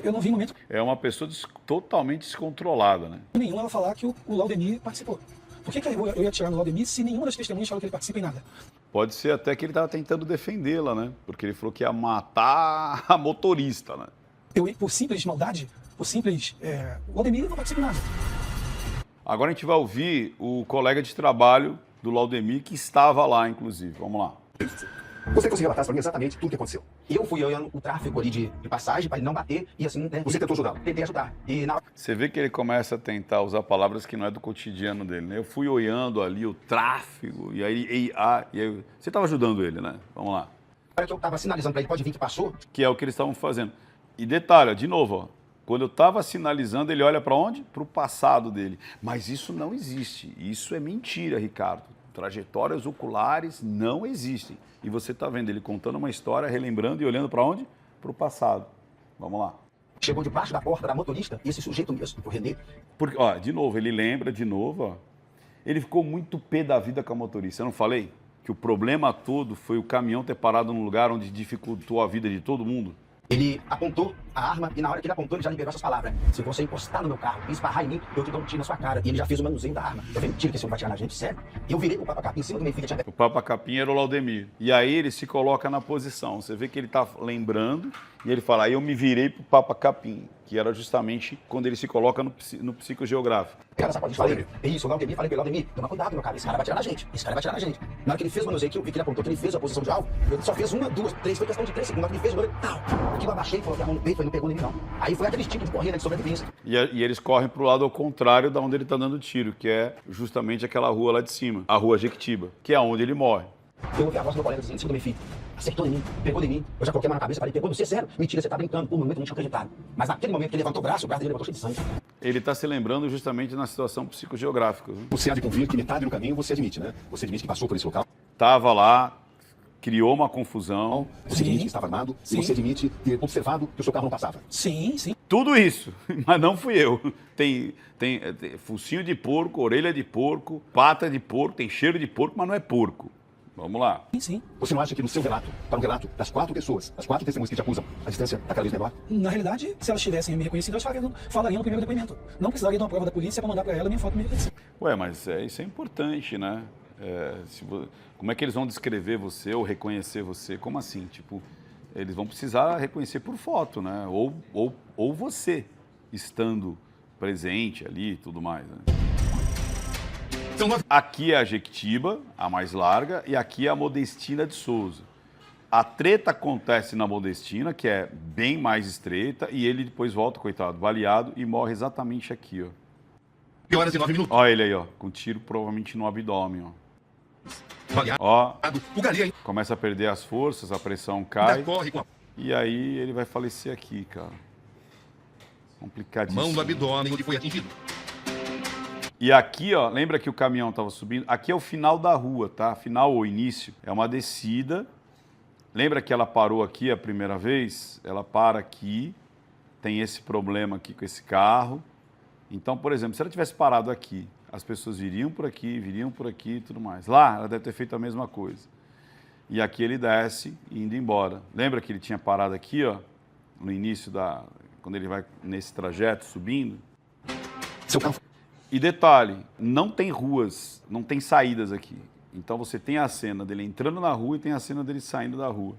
Eu não vi em momento É uma pessoa totalmente descontrolada, né? nenhum ela falar que o Laudemir participou. Por que eu ia atirar no Laudemir se nenhuma das testemunhas falou que ele participa em nada? Pode ser até que ele estava tentando defendê-la, né? Porque ele falou que ia matar a motorista, né? Por simples maldade, por simples... o Laudemir não participa em nada. Agora a gente vai ouvir o colega de trabalho do Laudemir, que estava lá, inclusive. Vamos lá. Você conseguiu relatar para mim exatamente tudo o que aconteceu. Eu fui olhando o tráfego ali de passagem para ele não bater e assim, né? Você tentou ajudá-lo? Tentei ajudar. E na hora Você vê que ele começa a tentar usar palavras que não é do cotidiano dele, né? Eu fui olhando ali o tráfego, e aí você estava ajudando ele, né? Vamos lá. que eu tava sinalizando para ele, pode vir que passou, Que é o que eles estavam fazendo. E detalhe, ó, de novo, ó, quando eu estava sinalizando, ele olha para onde? Para o passado dele. Mas isso não existe. Isso é mentira, Ricardo. Trajetórias oculares não existem. E você está vendo ele contando uma história, relembrando e olhando para onde? Para o passado. Vamos lá. chegou debaixo da porta da motorista e esse sujeito mesmo, o Renê, Porque, ó, de novo, ele lembra, de novo, ó. Ele ficou muito pé da vida com a motorista. Eu não falei que o problema todo foi o caminhão ter parado num lugar onde dificultou a vida de todo mundo? ele apontou a arma e na hora que ele apontou, ele já liberou essas palavras. Se você encostar no meu carro e esbarrar em mim, eu te dou um tiro na sua cara. E ele já fez o manuseio da arma. Tá vendo o tiro que esse homem vai tirar na gente? Sério? E eu virei o Papa Capim em cima do meu filho. O Papa Capim era o Laudemir. E aí ele se coloca na posição. Você vê que ele está lembrando e ele fala, aí eu me virei pro Papa Capim, que era justamente quando ele se coloca no psicogeográfico. Cara, sabe, falei, é isso, o Laudemir, falei pra ele, Laudemir, toma cuidado, meu cara, esse cara vai tirar na gente, esse cara vai tirar na gente. Na hora que ele fez o manuseio, que eu vi que ele apontou, que ele fez a posição de alvo, ele só fez 1, 2, 3, foi questão de 3 segundos. Na hora que ele fez o tal, aqui eu abaixei, coloquei a mão no peito, ele não pegou em mim, não. Aí foi aquele tipo de corrida de sobrevivência. E eles correm pro lado ao contrário da onde ele tá dando tiro, que é justamente aquela rua lá de cima, a rua Jequitiba, que é onde ele morre. Eu ouvi a voz do meu colega dizendo, em cima do meu filho, acertou em mim, pegou em mim, eu já coloquei a mão na cabeça, falei, pegou no C, sério? Mentira, você tá brincando, por um momento eu não tinha acreditado. Mas naquele momento que ele levantou o braço dele levantou cheio de sangue. Ele está se lembrando justamente na situação psicogeográfica. Viu? Você há de convir que metade do caminho você admite, né? Você admite que passou por esse local. Tava lá, criou uma confusão. Você admite que estava armado. Sim. E você admite ter observado que o seu carro não passava. Sim, sim. Tudo isso, mas não fui eu. Tem focinho de porco, orelha de porco, pata de porco, tem cheiro de porco, mas não é porco. Vamos lá. Sim. Você não acha que no seu relato, para um relato das 4 pessoas, as 4 testemunhas que te acusam, a distância está cada vez menor? Na realidade, se elas tivessem me reconhecido, elas falariam no primeiro depoimento. Não precisaria de uma prova da polícia para mandar para ela minha foto me reconhecer. Ué, mas isso é importante, né? Como é que eles vão descrever você ou reconhecer você? Como assim? Tipo, eles vão precisar reconhecer por foto, né? Ou você estando presente ali e tudo mais, né? Aqui é a Jequitiba, a mais larga, e aqui é a Modestina de Souza. A treta acontece na Modestina, que é bem mais estreita, e ele depois volta, coitado, baleado, e morre exatamente aqui, ó. 9 horas e 9 minutos. Olha ele aí, ó, com tiro provavelmente no abdômen, ó. Baleado. Ó, O Galinha ainda começa a perder as forças, a pressão cai, corre com a e aí ele vai falecer aqui, cara. Complicadíssimo. mão no abdômen onde foi atingido. E aqui, ó, lembra que o caminhão estava subindo? Aqui é o final da rua, tá? Final ou início. É uma descida. Lembra que ela parou aqui a primeira vez? Ela para aqui. Tem esse problema aqui com esse carro. Então, por exemplo, se ela tivesse parado aqui, as pessoas viriam por aqui e tudo mais. Lá, ela deve ter feito a mesma coisa. E aqui ele desce indo embora. Lembra que ele tinha parado aqui, ó, no início da... Quando ele vai nesse trajeto subindo? Seu carro E detalhe, não tem ruas, não tem saídas aqui. Então você tem a cena dele entrando na rua e tem a cena dele saindo da rua.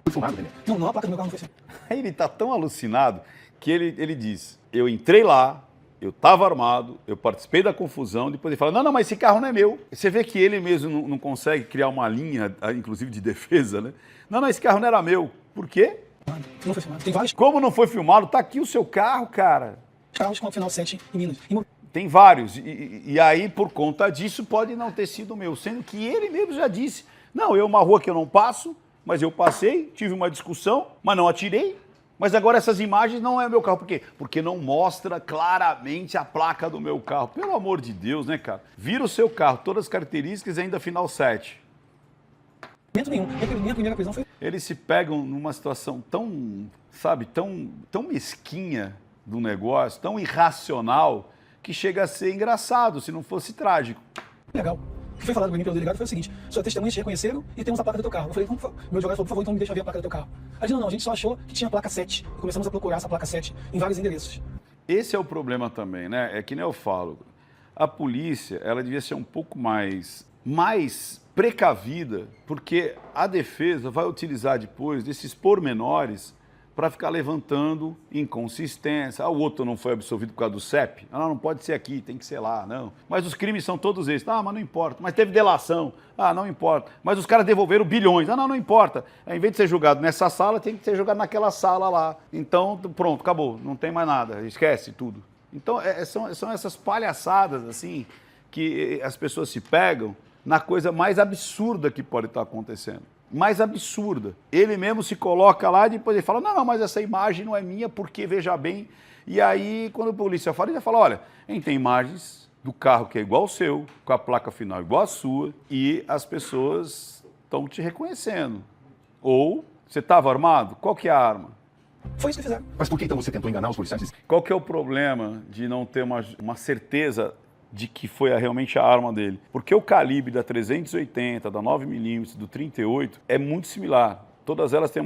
foi filmado, René. Não, a placa do meu carro não foi assim. Aí ele tá tão alucinado que ele diz, eu entrei lá, eu estava armado, eu participei da confusão, depois ele fala, não, mas esse carro não é meu. Você vê que ele mesmo não consegue criar uma linha, inclusive de defesa, né? Não, esse carro não era meu. Por quê? Não foi filmado. Tem vários Como não foi filmado? Tá aqui o seu carro, cara. carros com o final 7 em Minas. Tem vários, e aí, por conta disso, pode não ter sido meu, sendo que ele mesmo já disse, não, uma rua que eu não passo, mas eu passei, tive uma discussão, mas não atirei, mas agora essas imagens não é meu carro. Por quê? Porque não mostra claramente a placa do meu carro. Pelo amor de Deus, né, cara? Vira o seu carro, todas as características e ainda final 7. Nenhum. Minha primeira prisão foi... Eles se pegam numa situação tão, sabe, tão mesquinha do negócio, tão irracional, que chega a ser engraçado, se não fosse trágico. legal. O que foi falado para mim pelo delegado foi o seguinte: suas testemunhas te reconheceram e temos a placa do teu carro. Eu falei, meu advogado falou, por favor, então me deixa ver a placa do teu carro. Aí ele não, a gente só achou que tinha a placa 7. E começamos a procurar essa placa 7 em vários endereços. Esse é o problema também, né? É que nem eu falo, a polícia, ela devia ser um pouco mais precavida, porque a defesa vai utilizar depois desses pormenores para ficar levantando inconsistência. O outro não foi absolvido por causa do CEP. Não pode ser aqui, tem que ser lá, não. Mas os crimes são todos esses. Mas não importa. Mas teve delação. Não importa. Mas os caras devolveram bilhões. Não importa. Em vez de ser julgado nessa sala, tem que ser julgado naquela sala lá. Então, pronto, acabou. Não tem mais nada. Esquece tudo. Então, são essas palhaçadas, assim, que as pessoas se pegam na coisa mais absurda que pode estar acontecendo. Mais absurda. Ele mesmo se coloca lá e depois ele fala, não, mas essa imagem não é minha, porque veja bem. E aí, quando a polícia fala, ele fala, olha, a gente tem imagens do carro que é igual ao seu, com a placa final igual à sua, e as pessoas estão te reconhecendo. Ou, você estava armado? Qual que é a arma? Foi isso que fizeram. Mas por que então você tentou enganar os policiais? Qual que é o problema de não ter uma certeza de que foi realmente a arma dele? Porque o calibre da 380, da 9mm, do 38 é muito similar. todas elas têm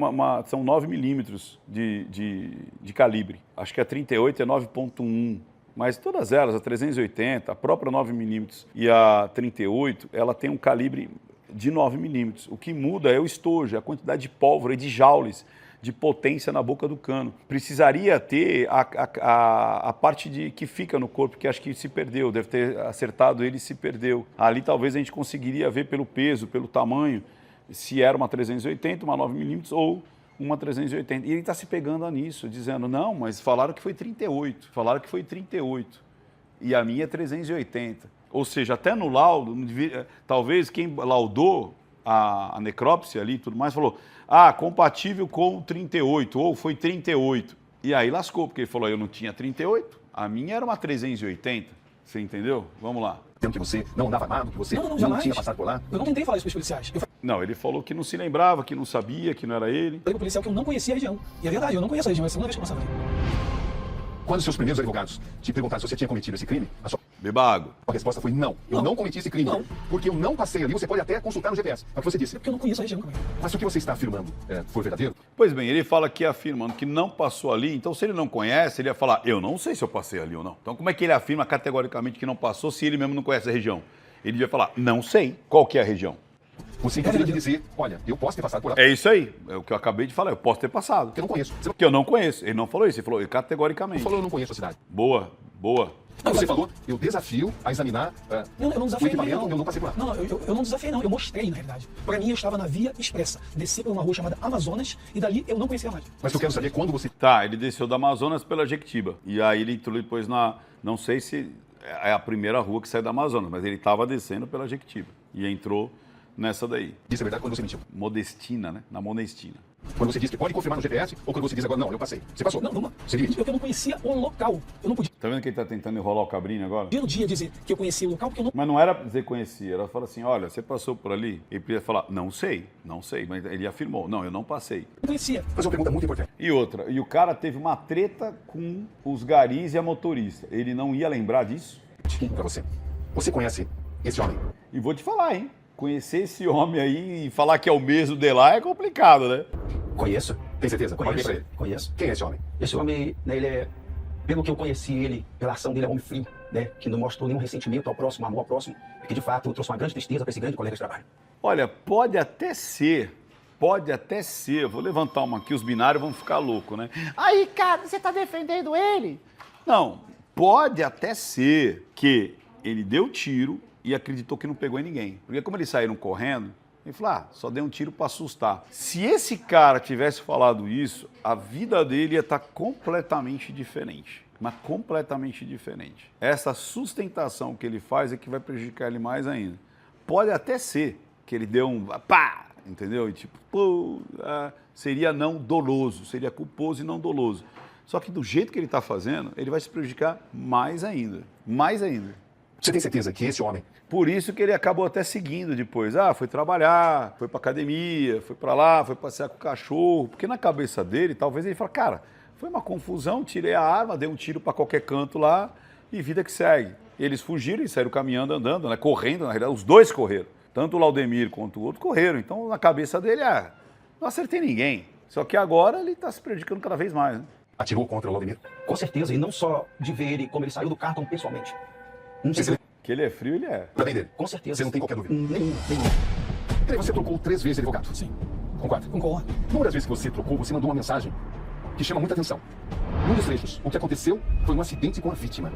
são 9 milímetros de calibre. Acho que a 38 é 9,1. Mas todas elas, a 380, a própria 9 milímetros e a 38, ela tem um calibre de 9 milímetros. O que muda é o estojo, a quantidade de pólvora e de joules de potência na boca do cano. Precisaria ter a parte que fica no corpo, que acho que se perdeu, deve ter acertado ele e se perdeu. Ali talvez a gente conseguiria ver pelo peso, pelo tamanho, se era uma 380, uma 9mm ou uma 380. E ele está se pegando nisso, dizendo, não, mas falaram que foi 38, falaram que foi 38, e a minha é 380. Ou seja, até no laudo, talvez quem laudou a necrópsia ali e tudo mais, falou, compatível com 38, ou foi 38. E aí lascou, porque ele falou, eu não tinha 38, a minha era uma 380. Você entendeu? Vamos lá. Tempo que você não andava armado, que você não tinha passado por lá. Eu não tentei falar isso para os policiais. Eu Não, ele falou que não se lembrava, que não sabia, que não era ele. falei para o policial que eu não conhecia a região. E é verdade, eu não conheço a região, é a segunda vez que eu passava aqui. Quando seus primeiros advogados te perguntaram se você tinha cometido esse crime, a sua Beba água. resposta foi não. Eu não cometi esse crime. Não. Porque eu não passei ali. Você pode até consultar no GPS. É o que você disse. Porque eu não conheço a região, como é. Mas se o que você está afirmando for verdadeiro, Pois bem, ele fala aqui afirmando que não passou ali, então se ele não conhece, ele ia falar, eu não sei se eu passei ali ou não. Então como é que ele afirma categoricamente que não passou se ele mesmo não conhece a região? Ele devia falar, não sei qual que é a região. você então teria que dizer, olha, eu posso ter passado por lá. É isso aí, é o que eu acabei de falar, eu posso ter passado. Porque eu não conheço. Você Porque eu não conheço, ele não falou isso, ele falou categoricamente. falou, eu não conheço a cidade. Boa, boa. Você falou, eu desafio a examinar Eu não o desafiei equipamento, ninguém, eu não passei por lá. Não, eu não desafiei, não. Eu mostrei, na realidade. Para mim, eu estava na Via Expressa. Desci por uma rua chamada Amazonas e dali eu não conhecia mais. Mas eu quero saber quando você... Tá, ele desceu da Amazonas pela Jequitiba. E aí ele entrou depois não sei se é a primeira rua que sai da Amazonas, mas ele estava descendo pela Jequitiba. E entrou nessa daí. Disse a verdade quando você mentiu. Modestina, né? Na Monestina. Quando você diz que pode confirmar no GPS, ou quando você diz agora, não, eu passei. Você passou. Não. Você limite. Porque eu não conhecia o local. Eu não podia Tá vendo que ele tá tentando enrolar o cabrinho agora? no dia dizer que eu conhecia o local, porque eu não Mas não era dizer conhecia, ela fala assim, olha, você passou por ali? Ele podia falar, não sei, mas ele afirmou, não, eu não passei. conhecia. Mas uma pergunta muito importante. E outra, e o cara teve uma treta com os garis e a motorista. Ele não ia lembrar disso? Pra você. Você conhece esse homem? E vou te falar, hein? Conhecer esse homem aí e falar que é o mesmo de lá é complicado, né? Conheço. Tem certeza? Olha Conheço. pra ele. Conheço. Quem é esse homem? Esse homem, né, ele é, pelo que eu conheci ele, pela ação dele, é um homem frio, né? Que não mostrou nenhum ressentimento ao próximo, amor ao próximo, e que de fato trouxe uma grande tristeza para esse grande colega de trabalho. Olha, pode até ser. Eu vou levantar uma aqui, os binários vão ficar loucos, né? Aí, cara, você tá defendendo ele? Não, pode até ser que ele deu tiro e acreditou que não pegou em ninguém. Porque como eles saíram correndo, ele falou, só dei um tiro para assustar. Se esse cara tivesse falado isso, a vida dele ia estar completamente diferente. Mas completamente diferente. Essa sustentação que ele faz é que vai prejudicar ele mais ainda. Pode até ser que ele deu um pá, entendeu? E tipo, seria não doloso, seria culposo e não doloso. Só que do jeito que ele está fazendo, ele vai se prejudicar mais ainda. Mais ainda. Você tem certeza que esse homem... Por isso que ele acabou até seguindo depois. Foi trabalhar, foi pra academia, foi pra lá, foi passear com o cachorro. Porque na cabeça dele, talvez ele fale, cara, foi uma confusão, tirei a arma, dei um tiro pra qualquer canto lá e vida que segue. Eles fugiram e saíram caminhando, andando, né? Correndo, na realidade, os dois correram. Tanto o Laudemir quanto o outro correram. Então, na cabeça dele, não acertei ninguém. Só que agora ele tá se prejudicando cada vez mais, né? Atirou contra o Laudemir? Com certeza, e não só de ver ele, como ele saiu do carro, como pessoalmente. Não sei se... Que ele é frio, ele é. Pra bem dele. Com certeza. Você não tem qualquer dúvida? Nenhuma. E aí você trocou 3 vezes de advogado? Sim, Concordo. concordo. Numa das vezes que você trocou, você mandou uma mensagem que chama muita atenção. Num dos trechos, o que aconteceu foi um acidente com a vítima.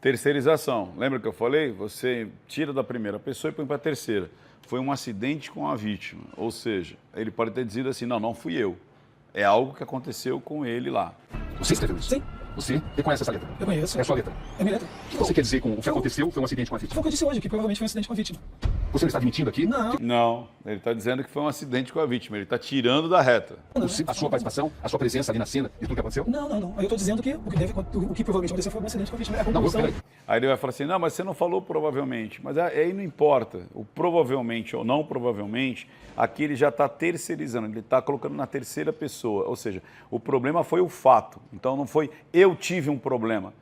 Terceirização. Lembra que eu falei? Você tira da primeira pessoa e põe para a terceira. Foi um acidente com a vítima. Ou seja, ele pode ter dito assim, não fui eu. É algo que aconteceu com ele lá. Você escreveu isso? Sim. Você reconhece essa letra? Eu conheço. É a sua letra. É minha letra. O que você quer dizer com o que aconteceu foi um acidente com a vítima? Foi o que eu disse hoje, que provavelmente foi um acidente com a vítima. Você não está admitindo aqui? Não. Não, ele está dizendo que foi um acidente com a vítima. Ele está tirando da reta. A sua participação, a sua presença ali na cena de tudo que aconteceu? Não. Aí eu tô dizendo que o que provavelmente aconteceu foi um acidente com a vítima. É a Não, conclusão. peraí. Aí ele vai falar assim, não, mas você não falou provavelmente. Mas aí não importa. O provavelmente ou não provavelmente, aqui ele já está terceirizando, ele está colocando na terceira pessoa. Ou seja, o problema foi o fato. Então não foi eu tive um problema.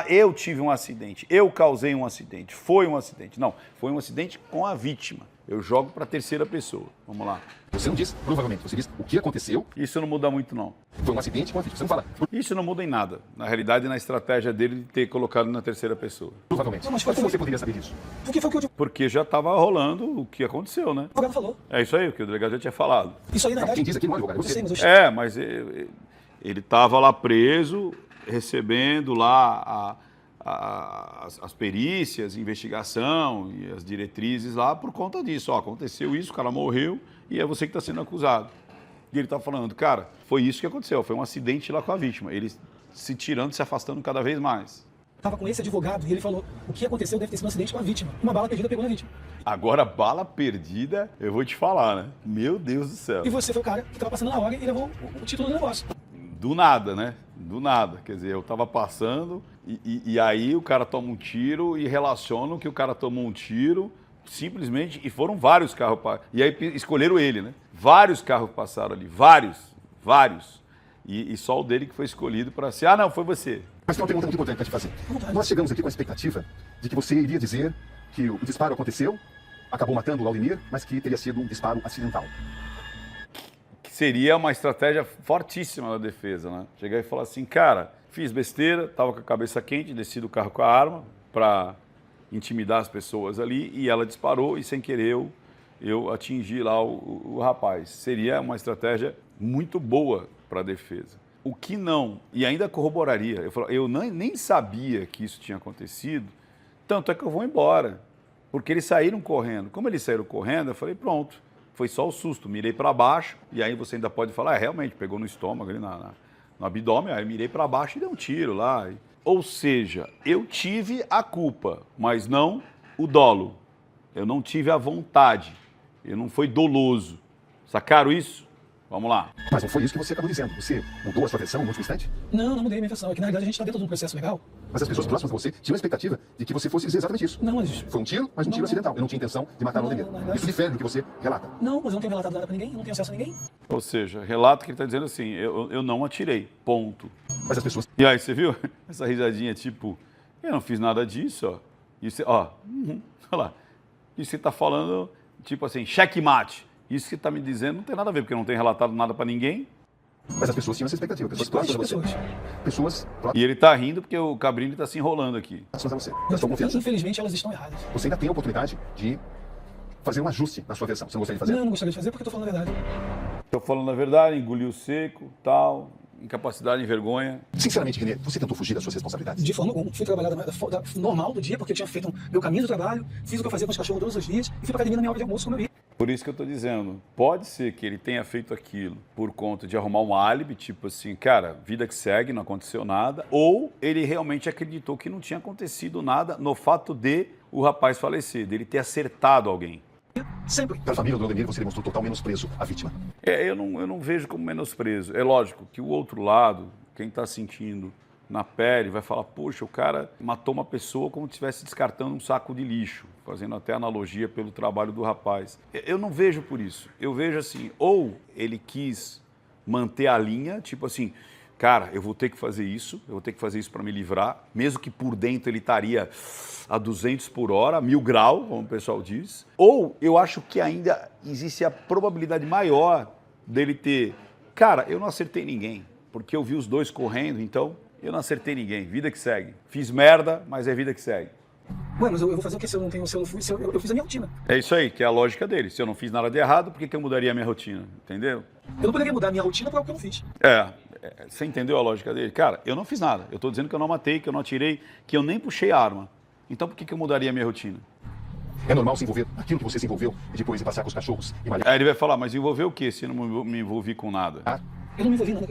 eu tive um acidente, eu causei um acidente, foi um acidente. Não, foi um acidente com a vítima. Eu jogo para a terceira pessoa. Vamos lá. Você não diz, provavelmente, você diz o que aconteceu, Isso não muda muito, não. foi um acidente com a vítima. Você não fala, Isso não muda em nada. Na realidade, na estratégia dele de ter colocado na terceira pessoa. provavelmente. Não, mas Como foi- você poderia saber disso? Porque foi o que o Porque já estava rolando o que aconteceu, né? advogado falou. É isso aí, o que o delegado já tinha falado. Isso aí, na Não, verdade. quem diz aqui não é advogado, é Eu você. sei, mas eu Mas ele estava lá preso, recebendo lá as perícias, investigação e as diretrizes lá por conta disso. Ó, aconteceu isso, o cara morreu e é você que está sendo acusado. E ele está falando, cara, foi isso que aconteceu, foi um acidente lá com a vítima. Ele se tirando, se afastando cada vez mais. estava com esse advogado e ele falou: o que aconteceu deve ter sido um acidente com a vítima. Uma bala perdida pegou na vítima. Agora, bala perdida, eu vou te falar, né? Meu Deus do céu. E você foi o cara que estava passando na hora e levou o título do negócio. Do nada, né? Do nada. Quer dizer, eu tava passando e aí o cara toma um tiro e relacionam que o cara tomou um tiro simplesmente e foram vários carros. E aí escolheram ele, né? Vários carros passaram ali, vários. E só o dele que foi escolhido para ser. Ah, não, foi você. Mas tem uma pergunta muito importante para te fazer. Nós chegamos aqui com a expectativa de que você iria dizer que o disparo aconteceu, acabou matando o Laudemir, mas que teria sido um disparo acidental. Que seria uma estratégia fortíssima da defesa, né? Chegar e falar assim, cara, fiz besteira, tava com a cabeça quente, desci do carro com a arma para intimidar as pessoas ali e ela disparou e sem querer eu atingi lá o rapaz. Seria uma estratégia muito boa para a defesa. O que não, e ainda corroboraria, eu nem sabia que isso tinha acontecido, tanto é que eu vou embora, porque eles saíram correndo. Como eles saíram correndo, eu falei, pronto, foi só o susto, mirei para baixo, e aí você ainda pode falar, realmente, pegou no estômago, ali no abdômen, aí mirei para baixo e dei um tiro lá. Ou seja, eu tive a culpa, mas não o dolo. Eu não tive a vontade, eu não fui doloso. Sacaram isso? Vamos lá. Mas não foi isso que você acabou dizendo. Você mudou a sua versão no último instante? Não mudei minha versão. É que na verdade a gente está dentro de um processo legal. Mas as pessoas próximas de você tinham a expectativa de que você fosse dizer exatamente isso. Não, mas. Foi um tiro, mas um tiro acidental. Eu não tinha intenção de matar o Laudemir. Isso difere do que você relata. Não, mas eu não tenho relatado nada pra ninguém, eu não tenho acesso a ninguém. Ou seja, relato que ele está dizendo assim, eu não atirei, ponto. Mas as pessoas... E aí, você viu? Essa risadinha tipo, eu não fiz nada disso, ó. E você, ó, olha lá. E você está falando, tipo assim, checkmate. Isso que está me dizendo não tem nada a ver, porque eu não tenho relatado nada para ninguém. Mas as pessoas tinham essa expectativa. Pessoas próximas a você. Pessoas E ele está rindo porque o Cabrini está se enrolando aqui. próximas a você. Da sua confiança. Infelizmente elas estão erradas. Você ainda tem a oportunidade de fazer um ajuste na sua versão. Você não gostaria de fazer? Não, eu não gostaria de fazer porque eu tô falando a verdade. Estou falando a verdade, engoliu seco, tal, incapacidade e vergonha. Sinceramente, Renê, você tentou fugir das suas responsabilidades? De forma alguma. Fui trabalhar da normal do dia, porque eu tinha feito meu caminho do trabalho, fiz o que eu fazia com os cachorros todos os dias e fui pra academia na minha hora de almoço, como eu vi. Por isso que eu estou dizendo, pode ser que ele tenha feito aquilo por conta de arrumar um álibi, tipo assim, cara, vida que segue, não aconteceu nada, ou ele realmente acreditou que não tinha acontecido nada no fato de o rapaz falecer, dele ter acertado alguém. Sempre. Para a família do Laudemir, você demonstrou total menosprezo à vítima. Eu não vejo como menosprezo. É lógico que o outro lado, quem está sentindo na pele, vai falar, poxa, o cara matou uma pessoa como se estivesse descartando um saco de lixo, fazendo até analogia pelo trabalho do rapaz. Eu não vejo por isso. Eu vejo assim, ou ele quis manter a linha, tipo assim, cara, eu vou ter que fazer isso, para me livrar, mesmo que por dentro ele estaria a 200 por hora, 1000 graus, como o pessoal diz. Ou eu acho que ainda existe a probabilidade maior dele ter, cara, eu não acertei ninguém, porque eu vi os dois correndo, então eu não acertei ninguém, vida que segue. Fiz merda, mas é vida que segue. Ué, mas eu vou fazer o que se eu não tenho, se eu não fui, eu fiz a minha rotina. É isso aí, que é a lógica dele. Se eu não fiz nada de errado, por que eu mudaria a minha rotina? Entendeu? Eu não poderia mudar a minha rotina para o que eu não fiz. Você entendeu a lógica dele? Cara, eu não fiz nada. Eu estou dizendo que eu não matei, que eu não atirei, que eu nem puxei a arma. Então por que eu mudaria a minha rotina? É normal se envolver naquilo que você se envolveu e depois ir passear com os cachorros e malhar. Aí ele vai falar, mas envolver o quê se eu não me envolvi com nada? Eu não me envolvi em nada.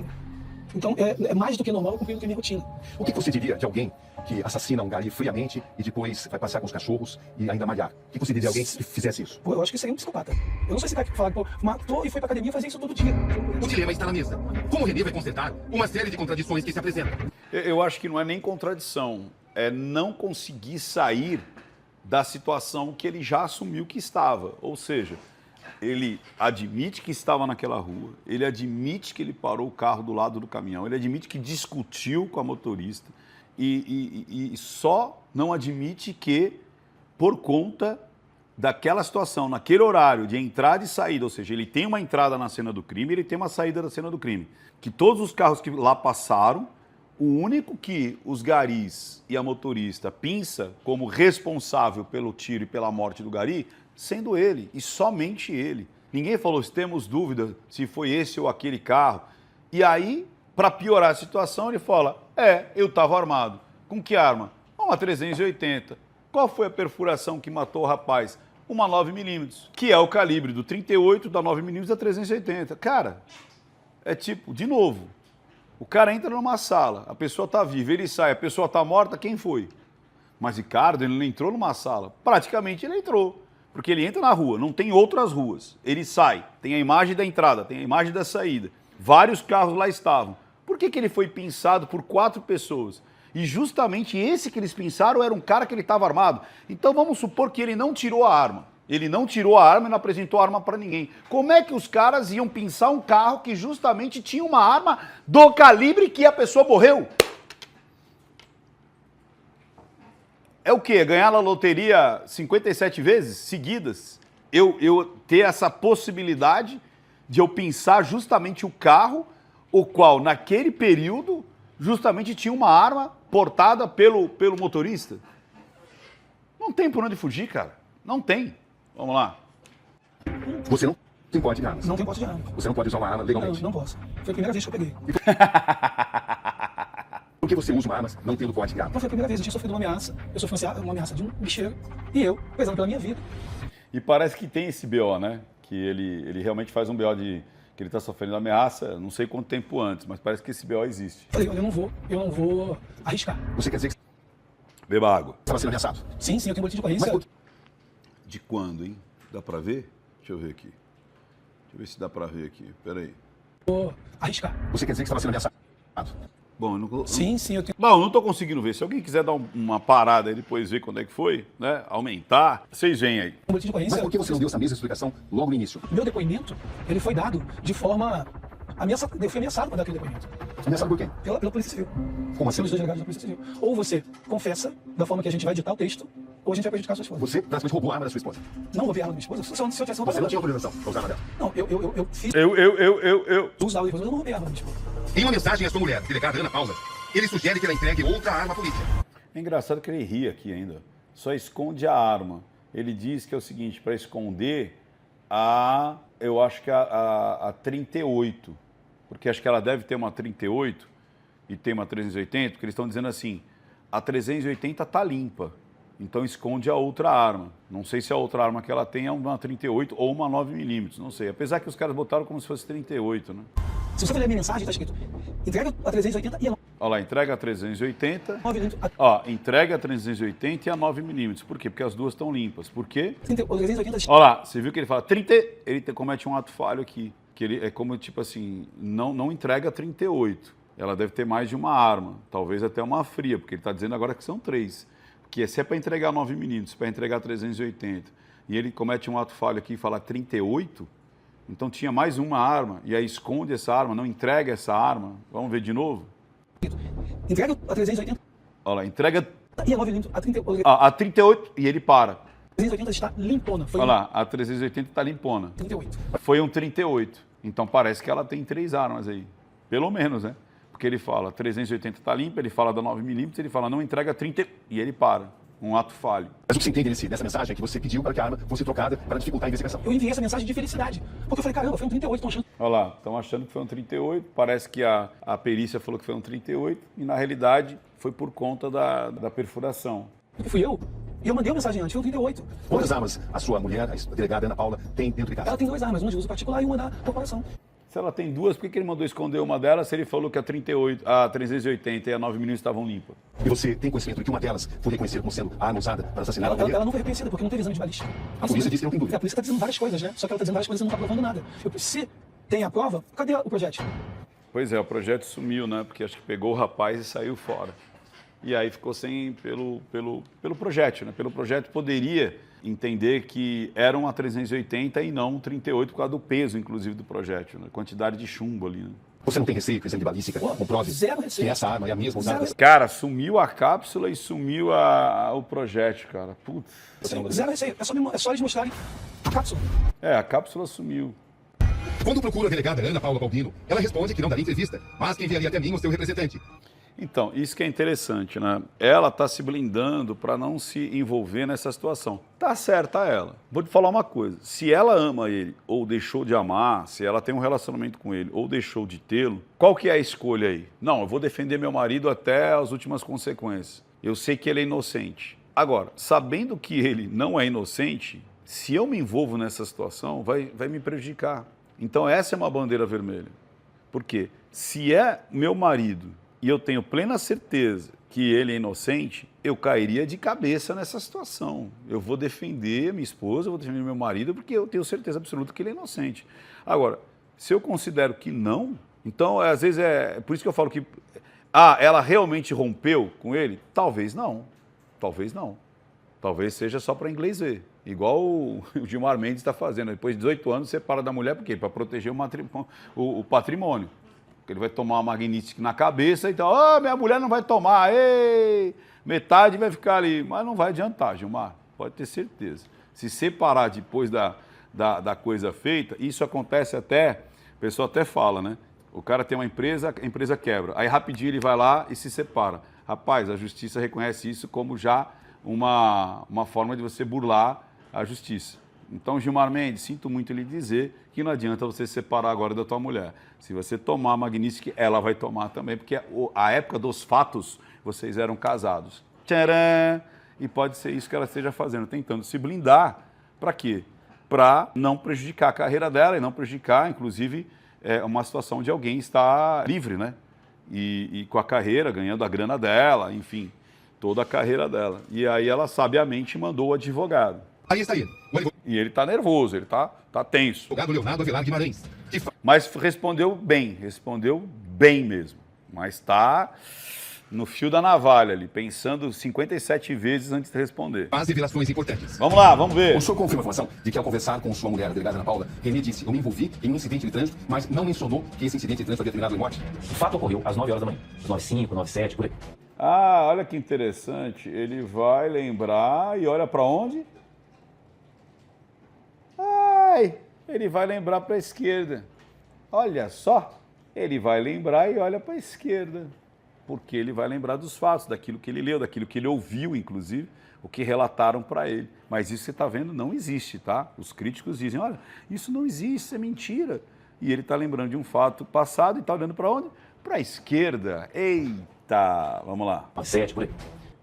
Então é mais do que normal eu cumprir o que é minha rotina. O que você diria de alguém que assassina um gari friamente e depois vai passear com os cachorros e ainda malhar? O que você diria de alguém que fizesse isso? Pô, eu acho que seria um psicopata. Eu não sei se vai falar que matou e foi pra academia fazer isso todo dia. O dilema está na mesa. Como o Renê vai consertar uma série de contradições que se apresentam? Eu acho que não é nem contradição, é não conseguir sair da situação que ele já assumiu que estava. Ou seja, ele admite que estava naquela rua, ele admite que ele parou o carro do lado do caminhão, ele admite que discutiu com a motorista, e só não admite que, por conta daquela situação, naquele horário de entrada e saída, ou seja, ele tem uma entrada na cena do crime, ele tem uma saída da cena do crime, que todos os carros que lá passaram, o único que os garis e a motorista pinça como responsável pelo tiro e pela morte do gari, sendo ele, e somente ele. Ninguém falou se temos dúvida se foi esse ou aquele carro. E aí, para piorar a situação, ele fala, eu estava armado. Com que arma? Uma 380. Qual foi a perfuração que matou o rapaz? Uma 9mm, que é o calibre do 38, da 9mm da 380. Cara, é tipo, de novo, o cara entra numa sala, a pessoa está viva, ele sai, a pessoa está morta, quem foi? Mas Ricardo, ele não entrou numa sala. Praticamente ele entrou, porque ele entra na rua, não tem outras ruas. Ele sai, tem a imagem da entrada, tem a imagem da saída. Vários carros lá estavam. Por que ele foi pinçado por 4 pessoas? E justamente esse que eles pinçaram era um cara que ele estava armado. Então vamos supor que ele não tirou a arma. Ele não tirou a arma e não apresentou a arma para ninguém. Como é que os caras iam pinçar um carro que justamente tinha uma arma do calibre que a pessoa morreu? É o quê? Ganhar na loteria 57 vezes seguidas? Eu ter essa possibilidade de eu pinçar justamente o carro, o qual naquele período justamente tinha uma arma portada pelo motorista? Não tem por onde fugir, cara. Não tem. Vamos lá. Você não tem porte de armas. Não tem posse de arma. Você não pode usar uma arma legalmente. Não posso. Foi a primeira vez que eu peguei. Por que você usa uma arma não tendo porte de arma? Não foi a primeira vez, eu tinha sofrido uma ameaça. Eu sofri uma ameaça de um bicheiro. E eu, prezando pela minha vida. E parece que tem esse BO, né? Que ele realmente faz um BO de que ele está sofrendo ameaça, não sei quanto tempo antes, mas parece que esse BO existe. Falei, olha, eu não vou arriscar. Você quer dizer que Beba água. estava sendo ameaçado? Sim, eu tenho boletim de ocorrência. Mas De quando, hein? Dá pra ver? Deixa eu ver aqui. Deixa eu ver se dá pra ver aqui. Peraí. Vou arriscar. você quer dizer que estava sendo ameaçado? Bom, eu não... Sim, eu tenho. Bom, eu não tô conseguindo ver. Se alguém quiser dar uma parada aí depois ver quando é que foi, né? Aumentar, vocês veem aí. Boletim de Mas ocorrência. por que você não deu essa mesma explicação logo no início? Meu depoimento, ele foi dado de forma ameaçada. Eu fui ameaçado para dar aquele depoimento. Ameaçado por quem? Pela Polícia Civil. Como assim? Pelos dois delegados da Polícia Civil. Ou você confessa da forma que a gente vai editar o texto, ou a gente vai prejudicar a sua esposa. Você praticamente roubou a arma da sua esposa. Não roubei a arma da minha esposa. Se eu tivesse roubado Você a não arma. tinha autorização para usar a arma dela. Não, eu fiz Eu. usar o depois, mas eu não roubei a arma da minha esposa. Em uma mensagem à sua mulher, delegada Ana Paula, ele sugere que ela entregue outra arma à polícia. É engraçado que ele ri aqui ainda. Só esconde a arma. Ele diz que é o seguinte, para esconder eu acho que a 38, porque acho que ela deve ter uma 38 e tem uma 380, porque eles estão dizendo assim, a 380 tá limpa, então esconde a outra arma. Não sei se a outra arma que ela tem é uma 38 ou uma 9mm, não sei. Apesar que os caras botaram como se fosse 38, né? Se você ler a minha mensagem, está escrito: entrega a 380 e a Olha lá, entrega a 380. 9mm. Ó, entrega a 380 e a 9mm. Por quê? Porque as duas estão limpas. Por quê? O 380 Olha lá, você viu que ele fala 30, ele comete um ato falho aqui. Que ele é como, tipo assim, não entrega 38. Ela deve ter mais de uma arma, talvez até uma fria, porque ele está dizendo agora que são 3. Porque se é para entregar 9mm, para entregar 380, e ele comete um ato falho aqui e fala 38, então tinha mais uma arma, e aí esconde essa arma, não entrega essa arma. Vamos ver de novo? entrega a 380 Olha lá, entrega e a 9mm. a 38 e ele para. A 380 está limpona. Foi Olha lá, a 380 está limpona. 38. Foi um 38. Então parece que ela tem 3 armas aí. Pelo menos, né? Porque ele fala 380 está limpa, ele fala da 9mm, ele fala não entrega 30 e ele para. Um ato falho. Mas o que você entende dessa mensagem é que você pediu para que a arma fosse trocada para dificultar a investigação. Eu enviei essa mensagem de felicidade. Porque eu falei, caramba, foi um 38, estão achando. Olha lá, estão achando que foi um 38, parece que a perícia falou que foi um 38 e na realidade foi por conta da perfuração. Que fui eu. E eu mandei uma mensagem antes, foi um 38. Quantas armas a sua mulher, a delegada Ana Paula, tem dentro de casa? Ela tem 2 armas, uma de uso particular e uma da corporação. Se ela tem 2, por que ele mandou esconder uma delas se ele falou que a 38, a 380 e a 9mm estavam limpas? E você tem conhecimento de que uma delas foi reconhecida como sendo a arma usada para assassinar a mulher? Ela não foi reconhecida porque não teve exame de balística. A polícia disse que não tem dúvida. A polícia está dizendo várias coisas, né? Só que ela está dizendo várias coisas e não está provando nada. Se tem a prova, cadê o projétil? Pois é, o projeto sumiu, né? Porque acho que pegou o rapaz e saiu fora. E aí ficou sem pelo projétil, né? Pelo projeto poderia entender que era uma 380 e não um 38 por causa do peso, inclusive, do projétil, né? Quantidade de chumbo ali, né? Você não tem receio que o exame de balística comprove Zero receio. que essa arma é a mesma usada? Zero. Cara, sumiu a cápsula e sumiu o projétil, cara. Putz. Zero receio. É só eles mostrarem a cápsula. A cápsula sumiu. Quando procura a delegada Ana Paula Baldino, ela responde que não daria entrevista, mas que enviaria até mim o seu representante. Então, isso que é interessante, né? Ela está se blindando para não se envolver nessa situação. Tá certa ela. Vou te falar uma coisa. Se ela ama ele ou deixou de amar, se ela tem um relacionamento com ele ou deixou de tê-lo, qual que é a escolha aí? Não, eu vou defender meu marido até as últimas consequências. Eu sei que ele é inocente. Agora, sabendo que ele não é inocente, se eu me envolvo nessa situação, vai me prejudicar. Então essa é uma bandeira vermelha. Por quê? Se é meu marido e eu tenho plena certeza que ele é inocente, eu cairia de cabeça nessa situação. Eu vou defender minha esposa, eu vou defender meu marido, porque eu tenho certeza absoluta que ele é inocente. Agora, se eu considero que não, então às vezes é por isso que eu falo que ela realmente rompeu com ele? Talvez não. Talvez não. Talvez seja só para inglês ver. Igual o Gilmar Mendes está fazendo. Depois de 18 anos, separa da mulher, por quê? Para proteger o patrimônio. Porque ele vai tomar uma magnítide na cabeça, então, minha mulher não vai tomar, ei, metade vai ficar ali. Mas não vai adiantar, Gilmar, pode ter certeza. Se separar depois da coisa feita, isso acontece até, o pessoal até fala, né? O cara tem uma empresa, a empresa quebra. Aí rapidinho ele vai lá e se separa. Rapaz, a justiça reconhece isso como já uma forma de você burlar a justiça. Então, Gilmar Mendes, sinto muito lhe dizer que não adianta você se separar agora da tua mulher. Se você tomar a Magnífica, ela vai tomar também, porque a época dos fatos, vocês eram casados. Tcharam! E pode ser isso que ela esteja fazendo, tentando se blindar. Para quê? Para não prejudicar a carreira dela e não prejudicar, inclusive, uma situação de alguém estar livre, né? E com a carreira, ganhando a grana dela, enfim, toda a carreira dela. E aí ela sabiamente mandou o advogado. Aí está ele, o E ele está nervoso, ele está tenso. advogado Leonardo Avelar Guimarães, que Mas respondeu bem mesmo. Mas está no fio da navalha ali, pensando 57 vezes antes de responder. faz revelações importantes. Vamos lá, vamos ver. O senhor confirma a informação de que ao conversar com sua mulher, a delegada Ana Paula, Renê disse: eu me envolvi em um incidente de trânsito, mas não mencionou que esse incidente de trânsito havia terminado em morte? O fato ocorreu às 9 horas da manhã. 9h05, 9h07, por aí. Olha que interessante. Ele vai lembrar e olha para onde? Ele vai lembrar para a esquerda. Olha só, ele vai lembrar e olha para a esquerda. Porque ele vai lembrar dos fatos, daquilo que ele leu, daquilo que ele ouviu, inclusive, o que relataram para ele. Mas isso que você está vendo não existe, tá? Os críticos dizem, olha, isso não existe, isso é mentira. E ele está lembrando de um fato passado e está olhando para onde? Para a esquerda. Eita, vamos lá. 9h07, por aí.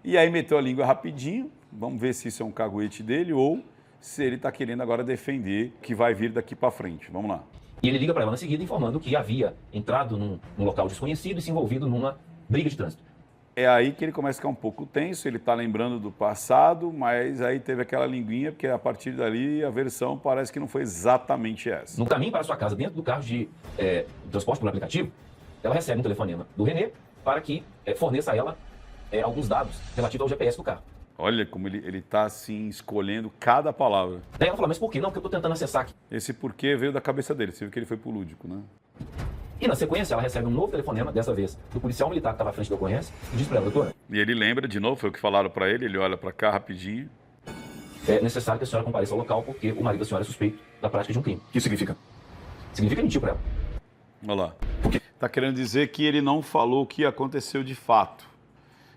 E aí meteu a língua rapidinho, vamos ver se isso é um caguete dele ou se ele está querendo agora defender o que vai vir daqui para frente. Vamos lá. E ele liga para ela na seguida informando que havia entrado num local desconhecido e se envolvido numa briga de trânsito. É aí que ele começa a ficar um pouco tenso, ele está lembrando do passado, mas aí teve aquela linguinha, porque a partir dali a versão parece que não foi exatamente essa. No caminho para sua casa, dentro do carro de transporte por aplicativo, ela recebe um telefonema do Renê para que forneça a ela alguns dados relativos ao GPS do carro. Olha como ele está assim, escolhendo cada palavra. Daí ela fala, mas por que não? Porque eu estou tentando acessar aqui. Esse porquê veio da cabeça dele, você viu que ele foi pro lúdico, né? E na sequência, ela recebe um novo telefonema, dessa vez do policial militar que estava à frente da ocorrência, e diz para ela, doutora, E ele lembra de novo, foi o que falaram para ele olha para cá rapidinho. é necessário que a senhora compareça ao local porque o marido da senhora é suspeito da prática de um crime. O que isso significa? Significa mentir para ela. Olha lá. Está querendo dizer que ele não falou o que aconteceu de fato.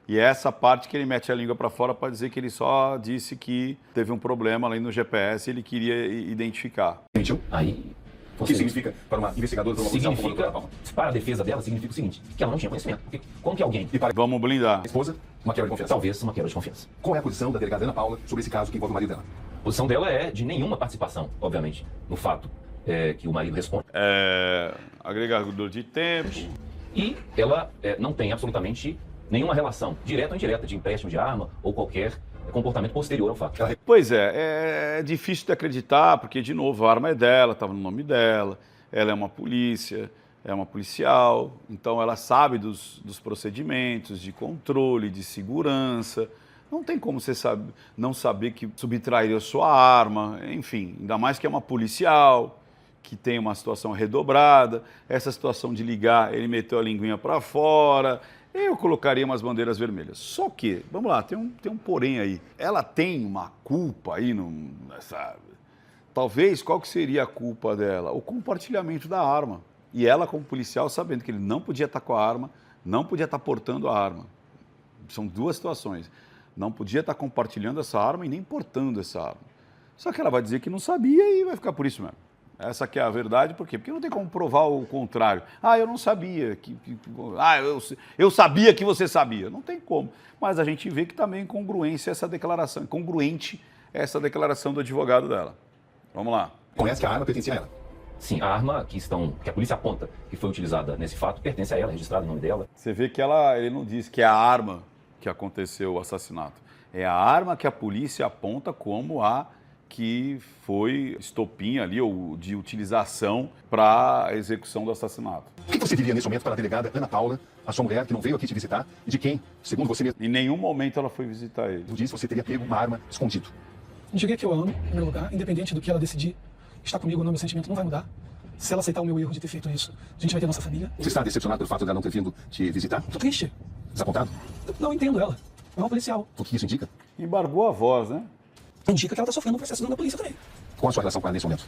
E é essa parte que ele mete a língua para fora para dizer que ele só disse que teve um problema ali no GPS e ele queria identificar. Mentiu? Aí, O que significa para uma investigadora de uma policial como a doutora significa, Palma? para a defesa dela, significa o seguinte, que ela não tinha conhecimento. Porque como que alguém, E para Vamos blindar. a esposa, uma quebra de confiança. talvez uma quebra de confiança. Qual é a posição da delegada Ana Paula sobre esse caso que envolve o marido dela? A posição dela é de nenhuma participação, obviamente, no fato que o marido responde. Agregador de tempo. E ela não tem absolutamente nenhuma relação, direta ou indireta, de empréstimo de arma ou qualquer comportamento posterior ao fato. Pois é difícil de acreditar, porque, de novo, a arma é dela, estava no nome dela, ela é uma polícia, é uma policial, então ela sabe dos procedimentos de controle, de segurança. Não tem como você não saber que subtrairia a sua arma, enfim, ainda mais que é uma policial. que tem uma situação redobrada, essa situação de ligar, ele meteu a linguinha para fora, eu colocaria umas bandeiras vermelhas. Só que, vamos lá, tem um porém aí. Ela tem uma culpa aí, talvez, qual que seria a culpa dela? O compartilhamento da arma. E ela, como policial, sabendo que ele não podia estar com a arma, não podia estar portando a arma. São duas situações. Não podia estar compartilhando essa arma e nem portando essa arma. Só que ela vai dizer que não sabia e vai ficar por isso mesmo. Essa que é a verdade, por quê? Porque não tem como provar o contrário. Eu não sabia. Eu sabia que você sabia. Não tem como. Mas a gente vê que também congruente essa declaração do advogado dela. Vamos lá. Conhece que a arma pertencia a ela. Sim, a arma que a polícia aponta que foi utilizada nesse fato pertence a ela, registrada em nome dela. Você vê que ele não diz que é a arma que aconteceu o assassinato. É a arma que a polícia aponta como a que foi estopim ali, ou de utilização para a execução do assassinato. O que você diria nesse momento para a delegada Ana Paula, a sua mulher, que não veio aqui te visitar, e de quem, segundo você mesmo, Em nenhum momento ela foi visitar ele. disse que você teria pego uma arma escondido? Diria que eu amo, em primeiro lugar, independente do que ela decidir, estar comigo ou não, meu sentimento não vai mudar. Se ela aceitar o meu erro de ter feito isso, a gente vai ter nossa família. Você está decepcionado pelo fato de ela não ter vindo te visitar? Tô triste. Desapontado? Não entendo ela. É uma policial. O que isso indica? Embargou a voz, né? Indica que ela tá sofrendo um processo dentro da polícia também. Qual a sua relação com ela nesse momento?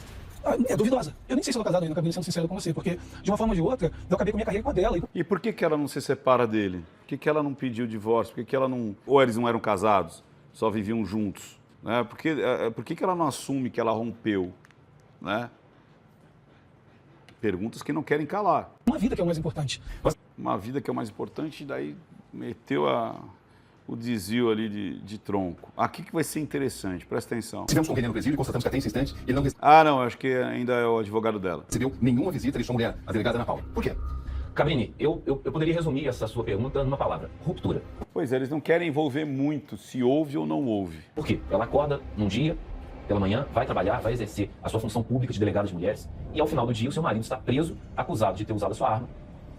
É duvidosa. Eu nem sei se eu tô casado ainda, acabei sendo sincero com você, porque de uma forma ou de outra, eu acabei com a minha carreira com a dela. E por que ela não se separa dele? Por que ela não pediu divórcio? Por que ela não... Ou eles não eram casados, só viviam juntos? Né? Por que ela não assume que ela rompeu? Né? Perguntas que não querem calar. Uma vida que é o mais importante. Uma vida que é o mais importante, e daí meteu o desvio ali de tronco. Aqui que vai ser interessante, presta atenção. Estivemos com o René no presídio e constatamos que até esse instante ele não Não, acho que ainda é o advogado dela. recebeu nenhuma visita de sua mulher, a delegada Ana Paula. Por quê? Cabrini, eu poderia resumir essa sua pergunta numa palavra: ruptura. Pois é, eles não querem envolver muito se houve ou não houve. Por quê? Ela acorda num dia, pela manhã, vai trabalhar, vai exercer a sua função pública de delegada de mulheres, e ao final do dia o seu marido está preso, acusado de ter usado a sua arma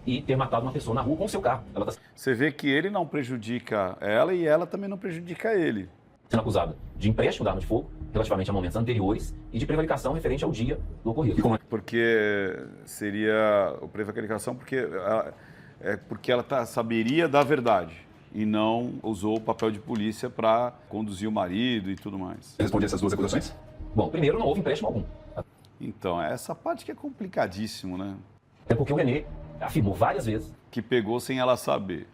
e ter matado uma pessoa na rua com o seu carro. Ela está Você vê que ele não prejudica ela e ela também não prejudica ele. sendo acusada de empréstimo da arma de fogo, relativamente a momentos anteriores, e de prevaricação referente ao dia do ocorrido. Porque seria o prevaricação porque ela saberia da verdade e não usou o papel de polícia para conduzir o marido e tudo mais. Responde essas duas acusações? Bom, primeiro, não houve empréstimo algum. Então, essa parte que é complicadíssimo, né? É porque o René afirmou várias vezes, Que pegou sem ela saber.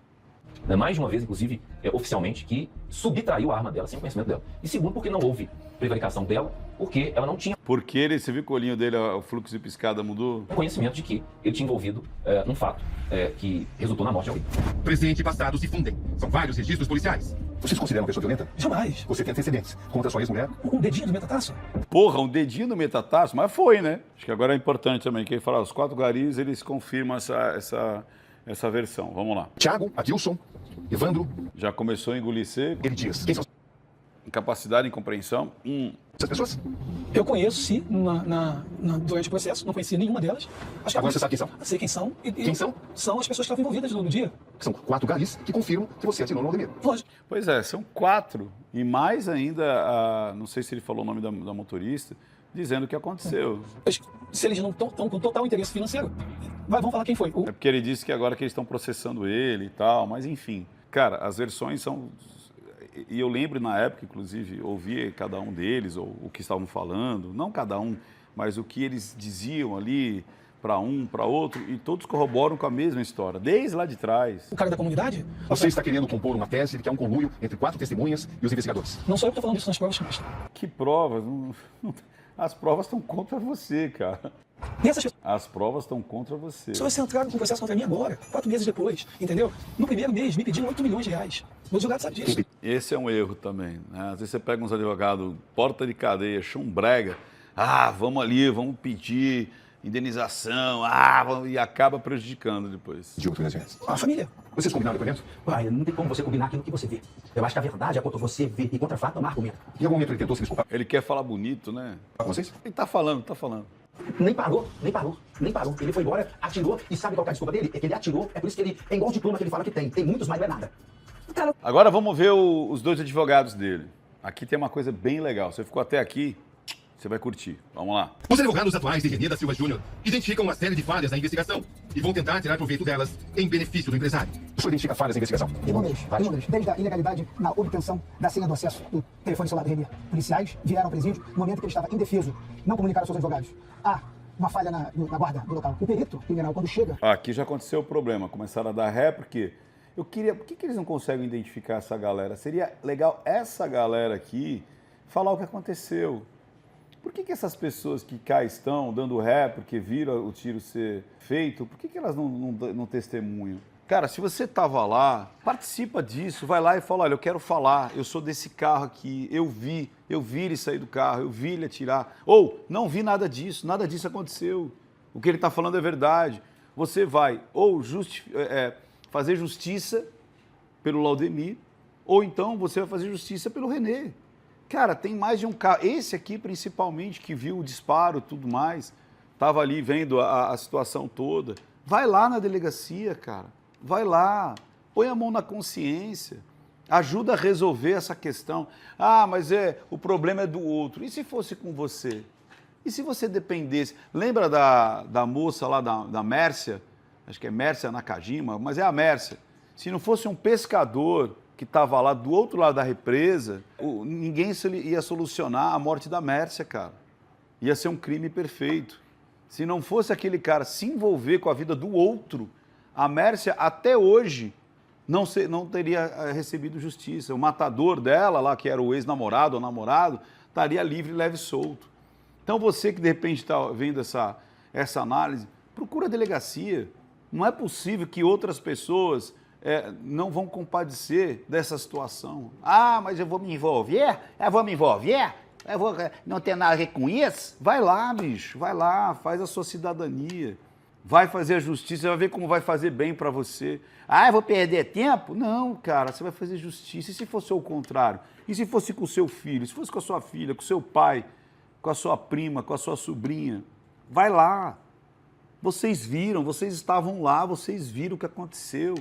né, mais de uma vez, inclusive, oficialmente, que subtraiu a arma dela sem conhecimento dela. E segundo, porque não houve prevaricação dela, porque ela não tinha Porque você viu que o olhinho dele, o fluxo de piscada mudou? conhecimento de que ele tinha envolvido num fato que resultou na morte de alguém. Presente e passado se fundem. São vários registros policiais. Você se considera uma pessoa violenta? Jamais. Você tem antecedentes contra sua ex-mulher? Um dedinho do metatarso. Porra, um dedinho no metatarso, mas foi, né? Acho que agora é importante também, que ele fala, os 4 garis, eles confirmam essa versão. Vamos lá. Tiago, Adilson, Evandro, Já começou a engolir seco, ele diz. Quem são incapacidade, incompreensão. essas pessoas? Eu conheço, sim, durante o processo, não conhecia nenhuma delas. Acho que Agora você sabe quem são? Sei quem são. Quem são? São as pessoas que estavam envolvidas no dia. São 4 garis que confirmam que você atirou no Aldemir. Lógico. Pois é, são 4. E mais ainda, não sei se ele falou o nome da motorista, dizendo o que aconteceu. Se eles não estão com total interesse financeiro, vamos falar quem foi. É porque ele disse que agora que eles estão processando ele e tal, mas enfim. Cara, as versões são... E eu lembro na época, inclusive, ouvir cada um deles, ou o que estavam falando, não cada um, mas o que eles diziam ali para um, para outro, e todos corroboram com a mesma história, desde lá de trás. O cara da comunidade? Você está querendo compor uma tese de que há um conluio entre 4 testemunhas e os investigadores. Não sou eu que estou falando isso nas provas que mostram. Que provas? As provas estão contra você, cara. E essas pessoas As provas estão contra você. entraram com o processo contra mim agora, 4 meses depois, entendeu? No primeiro mês me pediram 8 milhões de reais. O advogado sabe disso. Esse é um erro também, né? Às vezes você pega uns advogados, porta de cadeia, chumbrega, vamos ali, vamos pedir indenização, e acaba prejudicando depois. De 8 reais. A família. Vocês combinaram o depoimento? Pai, não tem como você combinar aquilo que você vê. Eu acho que a verdade é quando você vê e contra fato não há argumento. Em algum momento ele tentou se desculpar Ele quer falar bonito, né? com vocês? Ele tá falando. Nem parou. Ele foi embora, atirou, e sabe qual que é a desculpa dele? É que ele atirou, é por isso que ele, é igual o diploma que ele fala que tem. Tem muitos, mas não é nada. Agora vamos ver os 2 advogados dele. Aqui tem uma coisa bem legal. Você ficou até aqui, Você vai curtir. Vamos lá. Os advogados atuais de Renê da Silva Júnior identificam uma série de falhas na investigação e vão tentar tirar proveito delas em benefício do empresário. O senhor identifica falhas na investigação? Inúmeros, desde a ilegalidade na obtenção da senha do acesso do telefone celular do Renê. Policiais vieram ao presídio no momento que ele estava indefeso, não comunicaram aos seus advogados. Há uma falha na guarda do local. O perito criminal, quando chega... Aqui já aconteceu o problema. Começaram a dar ré, porque eu queria... Por que eles não conseguem identificar essa galera? Seria legal essa galera aqui falar o que aconteceu. Por que essas pessoas que cá estão dando ré porque viram o tiro ser feito, por que elas não testemunham? Cara, se você estava lá, participa disso, vai lá e fala, olha, eu quero falar, eu sou desse carro aqui, eu vi ele sair do carro, eu vi ele atirar. Ou, não vi nada disso aconteceu. O que ele está falando é verdade. Você vai ou fazer justiça pelo Laudemir, ou então você vai fazer justiça pelo Renê. Cara, tem mais de um carro. Esse aqui, principalmente, que viu o disparo e tudo mais, estava ali vendo a situação toda. Vai lá na delegacia, cara. Vai lá. Põe a mão na consciência. Ajuda a resolver essa questão. Ah, mas o problema é do outro. E se fosse com você? E se você dependesse? Lembra da moça lá da Mércia? Acho que é Mércia Nakajima, mas é a Mércia. Se não fosse um pescador que estava lá do outro lado da represa, ninguém ia solucionar a morte da Mércia, cara. Ia ser um crime perfeito. Se não fosse aquele cara se envolver com a vida do outro, a Mércia até hoje não teria recebido justiça. O matador dela, lá que era o ex-namorado ou namorado, estaria livre, leve e solto. Então você que de repente está vendo essa análise, procura a delegacia. Não é possível que outras pessoas não vão compadecer dessa situação. Ah, mas eu vou me envolver? Eu vou não ter nada a ver com isso? Vai lá, bicho, vai lá, faz a sua cidadania. Vai fazer a justiça, vai ver como vai fazer bem para você. Ah, eu vou perder tempo? Não, cara, você vai fazer justiça. E se fosse o contrário? E se fosse com o seu filho? Se fosse com a sua filha, com o seu pai, com a sua prima, com a sua sobrinha? Vai lá. Vocês viram, vocês estavam lá, vocês viram o que aconteceu.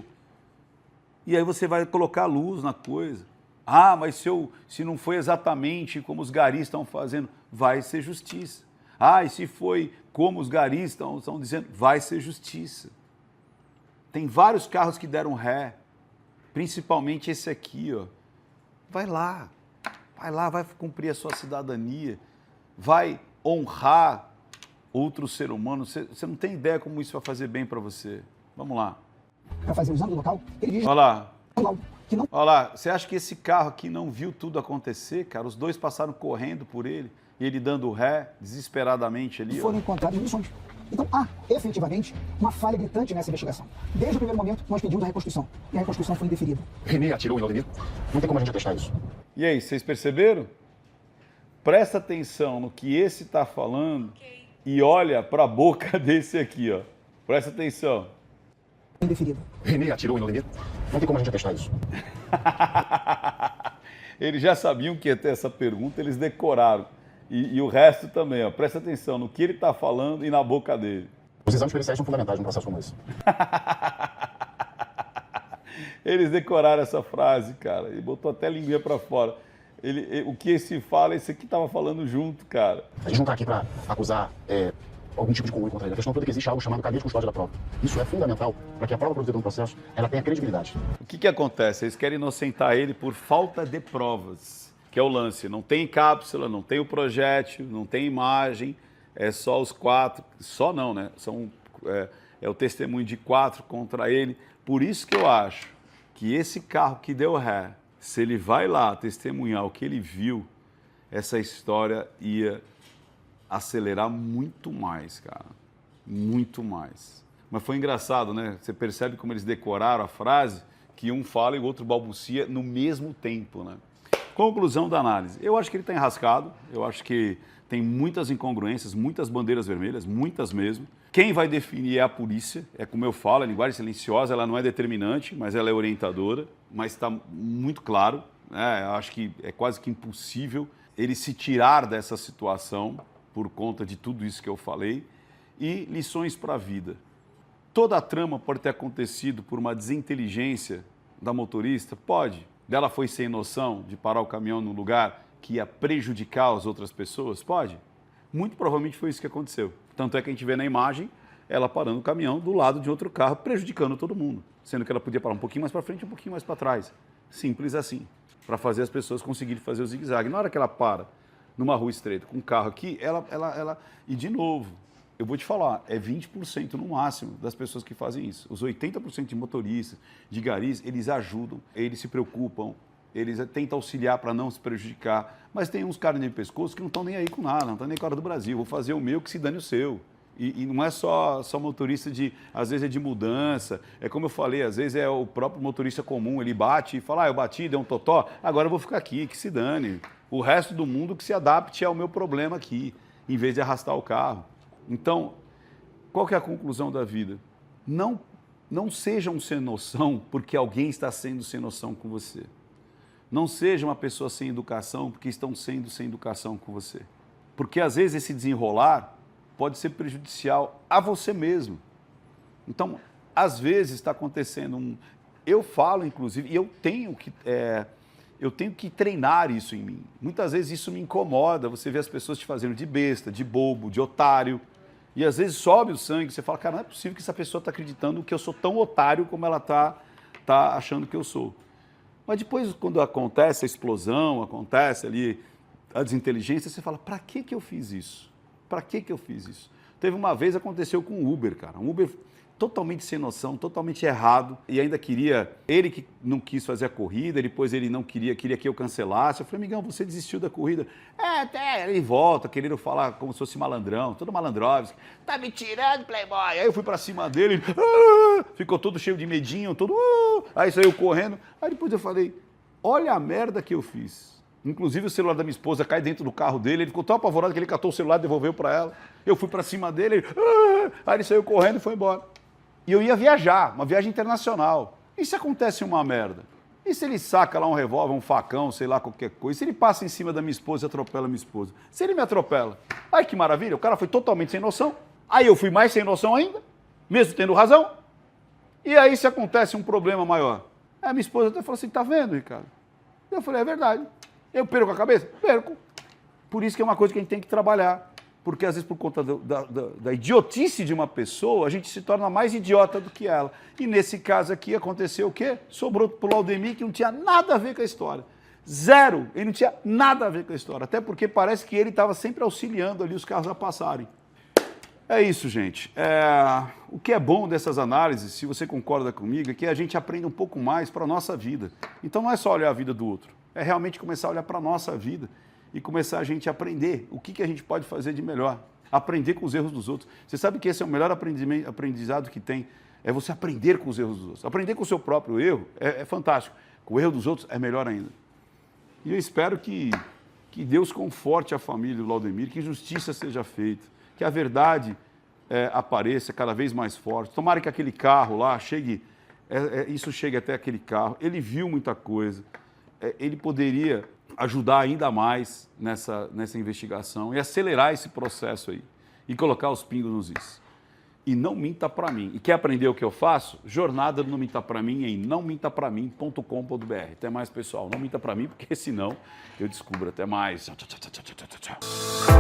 E aí você vai colocar luz na coisa. Ah, mas se não foi exatamente como os garis estão fazendo, vai ser justiça. Ah, e se foi como os garis estão dizendo, vai ser justiça. Tem vários carros que deram ré, principalmente esse aqui, ó. Vai lá, vai cumprir a sua cidadania, vai honrar outro ser humano. Você não tem ideia como isso vai fazer bem para você. Vamos lá. Para fazer o exame do local, ele diz... Olha lá. Que não... Olha lá, você acha que esse carro aqui não viu tudo acontecer, cara? Os dois passaram correndo por ele, e ele dando ré, desesperadamente ali. Foram encontradas munições. Então há, efetivamente, uma falha gritante nessa investigação. Desde o primeiro momento, nós pedimos a reconstrução, e a reconstrução foi indeferida. Renê atirou em Laudemir? Não tem como a gente atestar isso. E aí, vocês perceberam? Presta atenção no que esse está falando e olha para a boca desse aqui, ó. Presta atenção. Indeferido. Renê atirou em Laudemir? Não tem como a gente atestar isso. Eles já sabiam que ia ter essa pergunta, eles decoraram. E o resto também, ó. Presta atenção no que ele está falando e na boca dele. Os exames periciais são fundamentais num processo como esse. Eles decoraram essa frase, cara, e botou até a linguinha para fora. O que esse fala, esse aqui estava falando junto, cara. A gente não está aqui para acusar algum tipo de conluio contra ele. A questão toda é que existe algo chamado cadeia de custódia da prova. Isso é fundamental para que a prova produzida no processo ela tenha credibilidade. O que acontece? Eles querem inocentar ele por falta de provas, que é o lance. Não tem cápsula, não tem o projétil, não tem imagem, é só os 4. Só não, né? É o testemunho de 4 contra ele. Por isso que eu acho que esse carro que deu ré, se ele vai lá testemunhar o que ele viu, essa história ia acelerar muito mais, cara. Muito mais. Mas foi engraçado, né? Você percebe como eles decoraram a frase, que um fala e o outro balbucia no mesmo tempo, né? Conclusão da análise. Eu acho que ele está enrascado, eu acho que tem muitas incongruências, muitas bandeiras vermelhas, muitas mesmo. Quem vai definir é a polícia, é como eu falo, a linguagem silenciosa, ela não é determinante, mas ela é orientadora, mas está muito claro, né? Eu acho que é quase que impossível ele se tirar dessa situação por conta de tudo isso que eu falei, e lições para a vida. Toda a trama pode ter acontecido por uma desinteligência da motorista? Pode. Dela foi sem noção de parar o caminhão num lugar que ia prejudicar as outras pessoas? Pode. Muito provavelmente foi isso que aconteceu. Tanto é que a gente vê na imagem ela parando o caminhão do lado de outro carro, prejudicando todo mundo. Sendo que ela podia parar um pouquinho mais para frente e um pouquinho mais para trás. Simples assim. Para fazer as pessoas conseguirem fazer o zigue-zague. Na hora que ela para numa rua estreita com um carro aqui, ela... E de novo, eu vou te falar, é 20% no máximo das pessoas que fazem isso. Os 80% de motoristas, de garis, eles ajudam, eles se preocupam, eles tentam auxiliar para não se prejudicar. Mas tem uns caras de pescoço que não estão nem aí com nada, não estão nem com a hora do Brasil. Vou fazer o meu, que se dane o seu. E não é só motorista às vezes é de mudança, é como eu falei, às vezes é o próprio motorista comum, ele bate e fala, eu bati, deu um totó, agora eu vou ficar aqui, que se dane. O resto do mundo que se adapte ao meu problema aqui, em vez de arrastar o carro. Então, qual que é a conclusão da vida? Não sejam sem noção porque alguém está sendo sem noção com você. Não seja uma pessoa sem educação porque estão sendo sem educação com você. Porque às vezes esse desenrolar pode ser prejudicial a você mesmo. Então, às vezes está acontecendo Eu falo, inclusive, e eu tenho que treinar isso em mim. Muitas vezes isso me incomoda, você vê as pessoas te fazendo de besta, de bobo, de otário, e às vezes sobe o sangue, você fala, cara, não é possível que essa pessoa está acreditando que eu sou tão otário como ela está achando que eu sou. Mas depois, quando acontece a explosão, acontece ali a desinteligência, você fala, para que eu fiz isso? Para que eu fiz isso? Teve uma vez, aconteceu com o Uber, cara. Um Uber totalmente sem noção, totalmente errado. E ainda ele que não quis fazer a corrida, depois ele não queria que eu cancelasse. Eu falei, amigão, você desistiu da corrida? Até ele volta, querendo falar como se fosse malandrão, todo malandrovski. Tá me tirando, playboy. Aí eu fui pra cima dele, ficou todo cheio de medinho, aí saiu correndo. Aí depois eu falei, olha a merda que eu fiz. Inclusive o celular da minha esposa cai dentro do carro dele, ele ficou tão apavorado que ele catou o celular e devolveu para ela. Eu fui para cima dele, aí ele saiu correndo e foi embora. E eu ia viajar, uma viagem internacional. E se acontece uma merda? E se ele saca lá um revólver, um facão, sei lá, qualquer coisa? E se ele passa em cima da minha esposa e atropela minha esposa? Se ele me atropela? Ai, que maravilha, o cara foi totalmente sem noção. Aí eu fui mais sem noção ainda, mesmo tendo razão. E aí se acontece um problema maior? Aí minha esposa até falou assim, tá vendo, Ricardo? Eu falei, é verdade. Eu perco a cabeça? Perco. Por isso que é uma coisa que a gente tem que trabalhar. Porque às vezes por conta da idiotice de uma pessoa, a gente se torna mais idiota do que ela. E nesse caso aqui aconteceu o quê? Sobrou pro Laudemir que não tinha nada a ver com a história. Zero. Ele não tinha nada a ver com a história. Até porque parece que ele estava sempre auxiliando ali os carros a passarem. É isso, gente. O que é bom dessas análises, se você concorda comigo, é que a gente aprende um pouco mais para a nossa vida. Então não é só olhar a vida do outro. É realmente começar a olhar para a nossa vida e começar a gente a aprender o que a gente pode fazer de melhor. Aprender com os erros dos outros. Você sabe que esse é o melhor aprendizado que tem, é você aprender com os erros dos outros. Aprender com o seu próprio erro é fantástico. Com o erro dos outros é melhor ainda. E eu espero que Deus conforte a família do Laudemir, que justiça seja feita, que a verdade apareça cada vez mais forte. Tomara que aquele carro lá isso chegue até aquele carro. Ele viu muita coisa. Ele poderia ajudar ainda mais nessa investigação e acelerar esse processo aí e colocar os pingos nos is. E não minta para mim. E quer aprender o que eu faço? Jornada do Não Minta Pra Mim em nãomintapramim.com.br. Até mais, pessoal. Não minta para mim, porque senão eu descubro. Até mais. Tchau, tchau, tchau, tchau, tchau, tchau.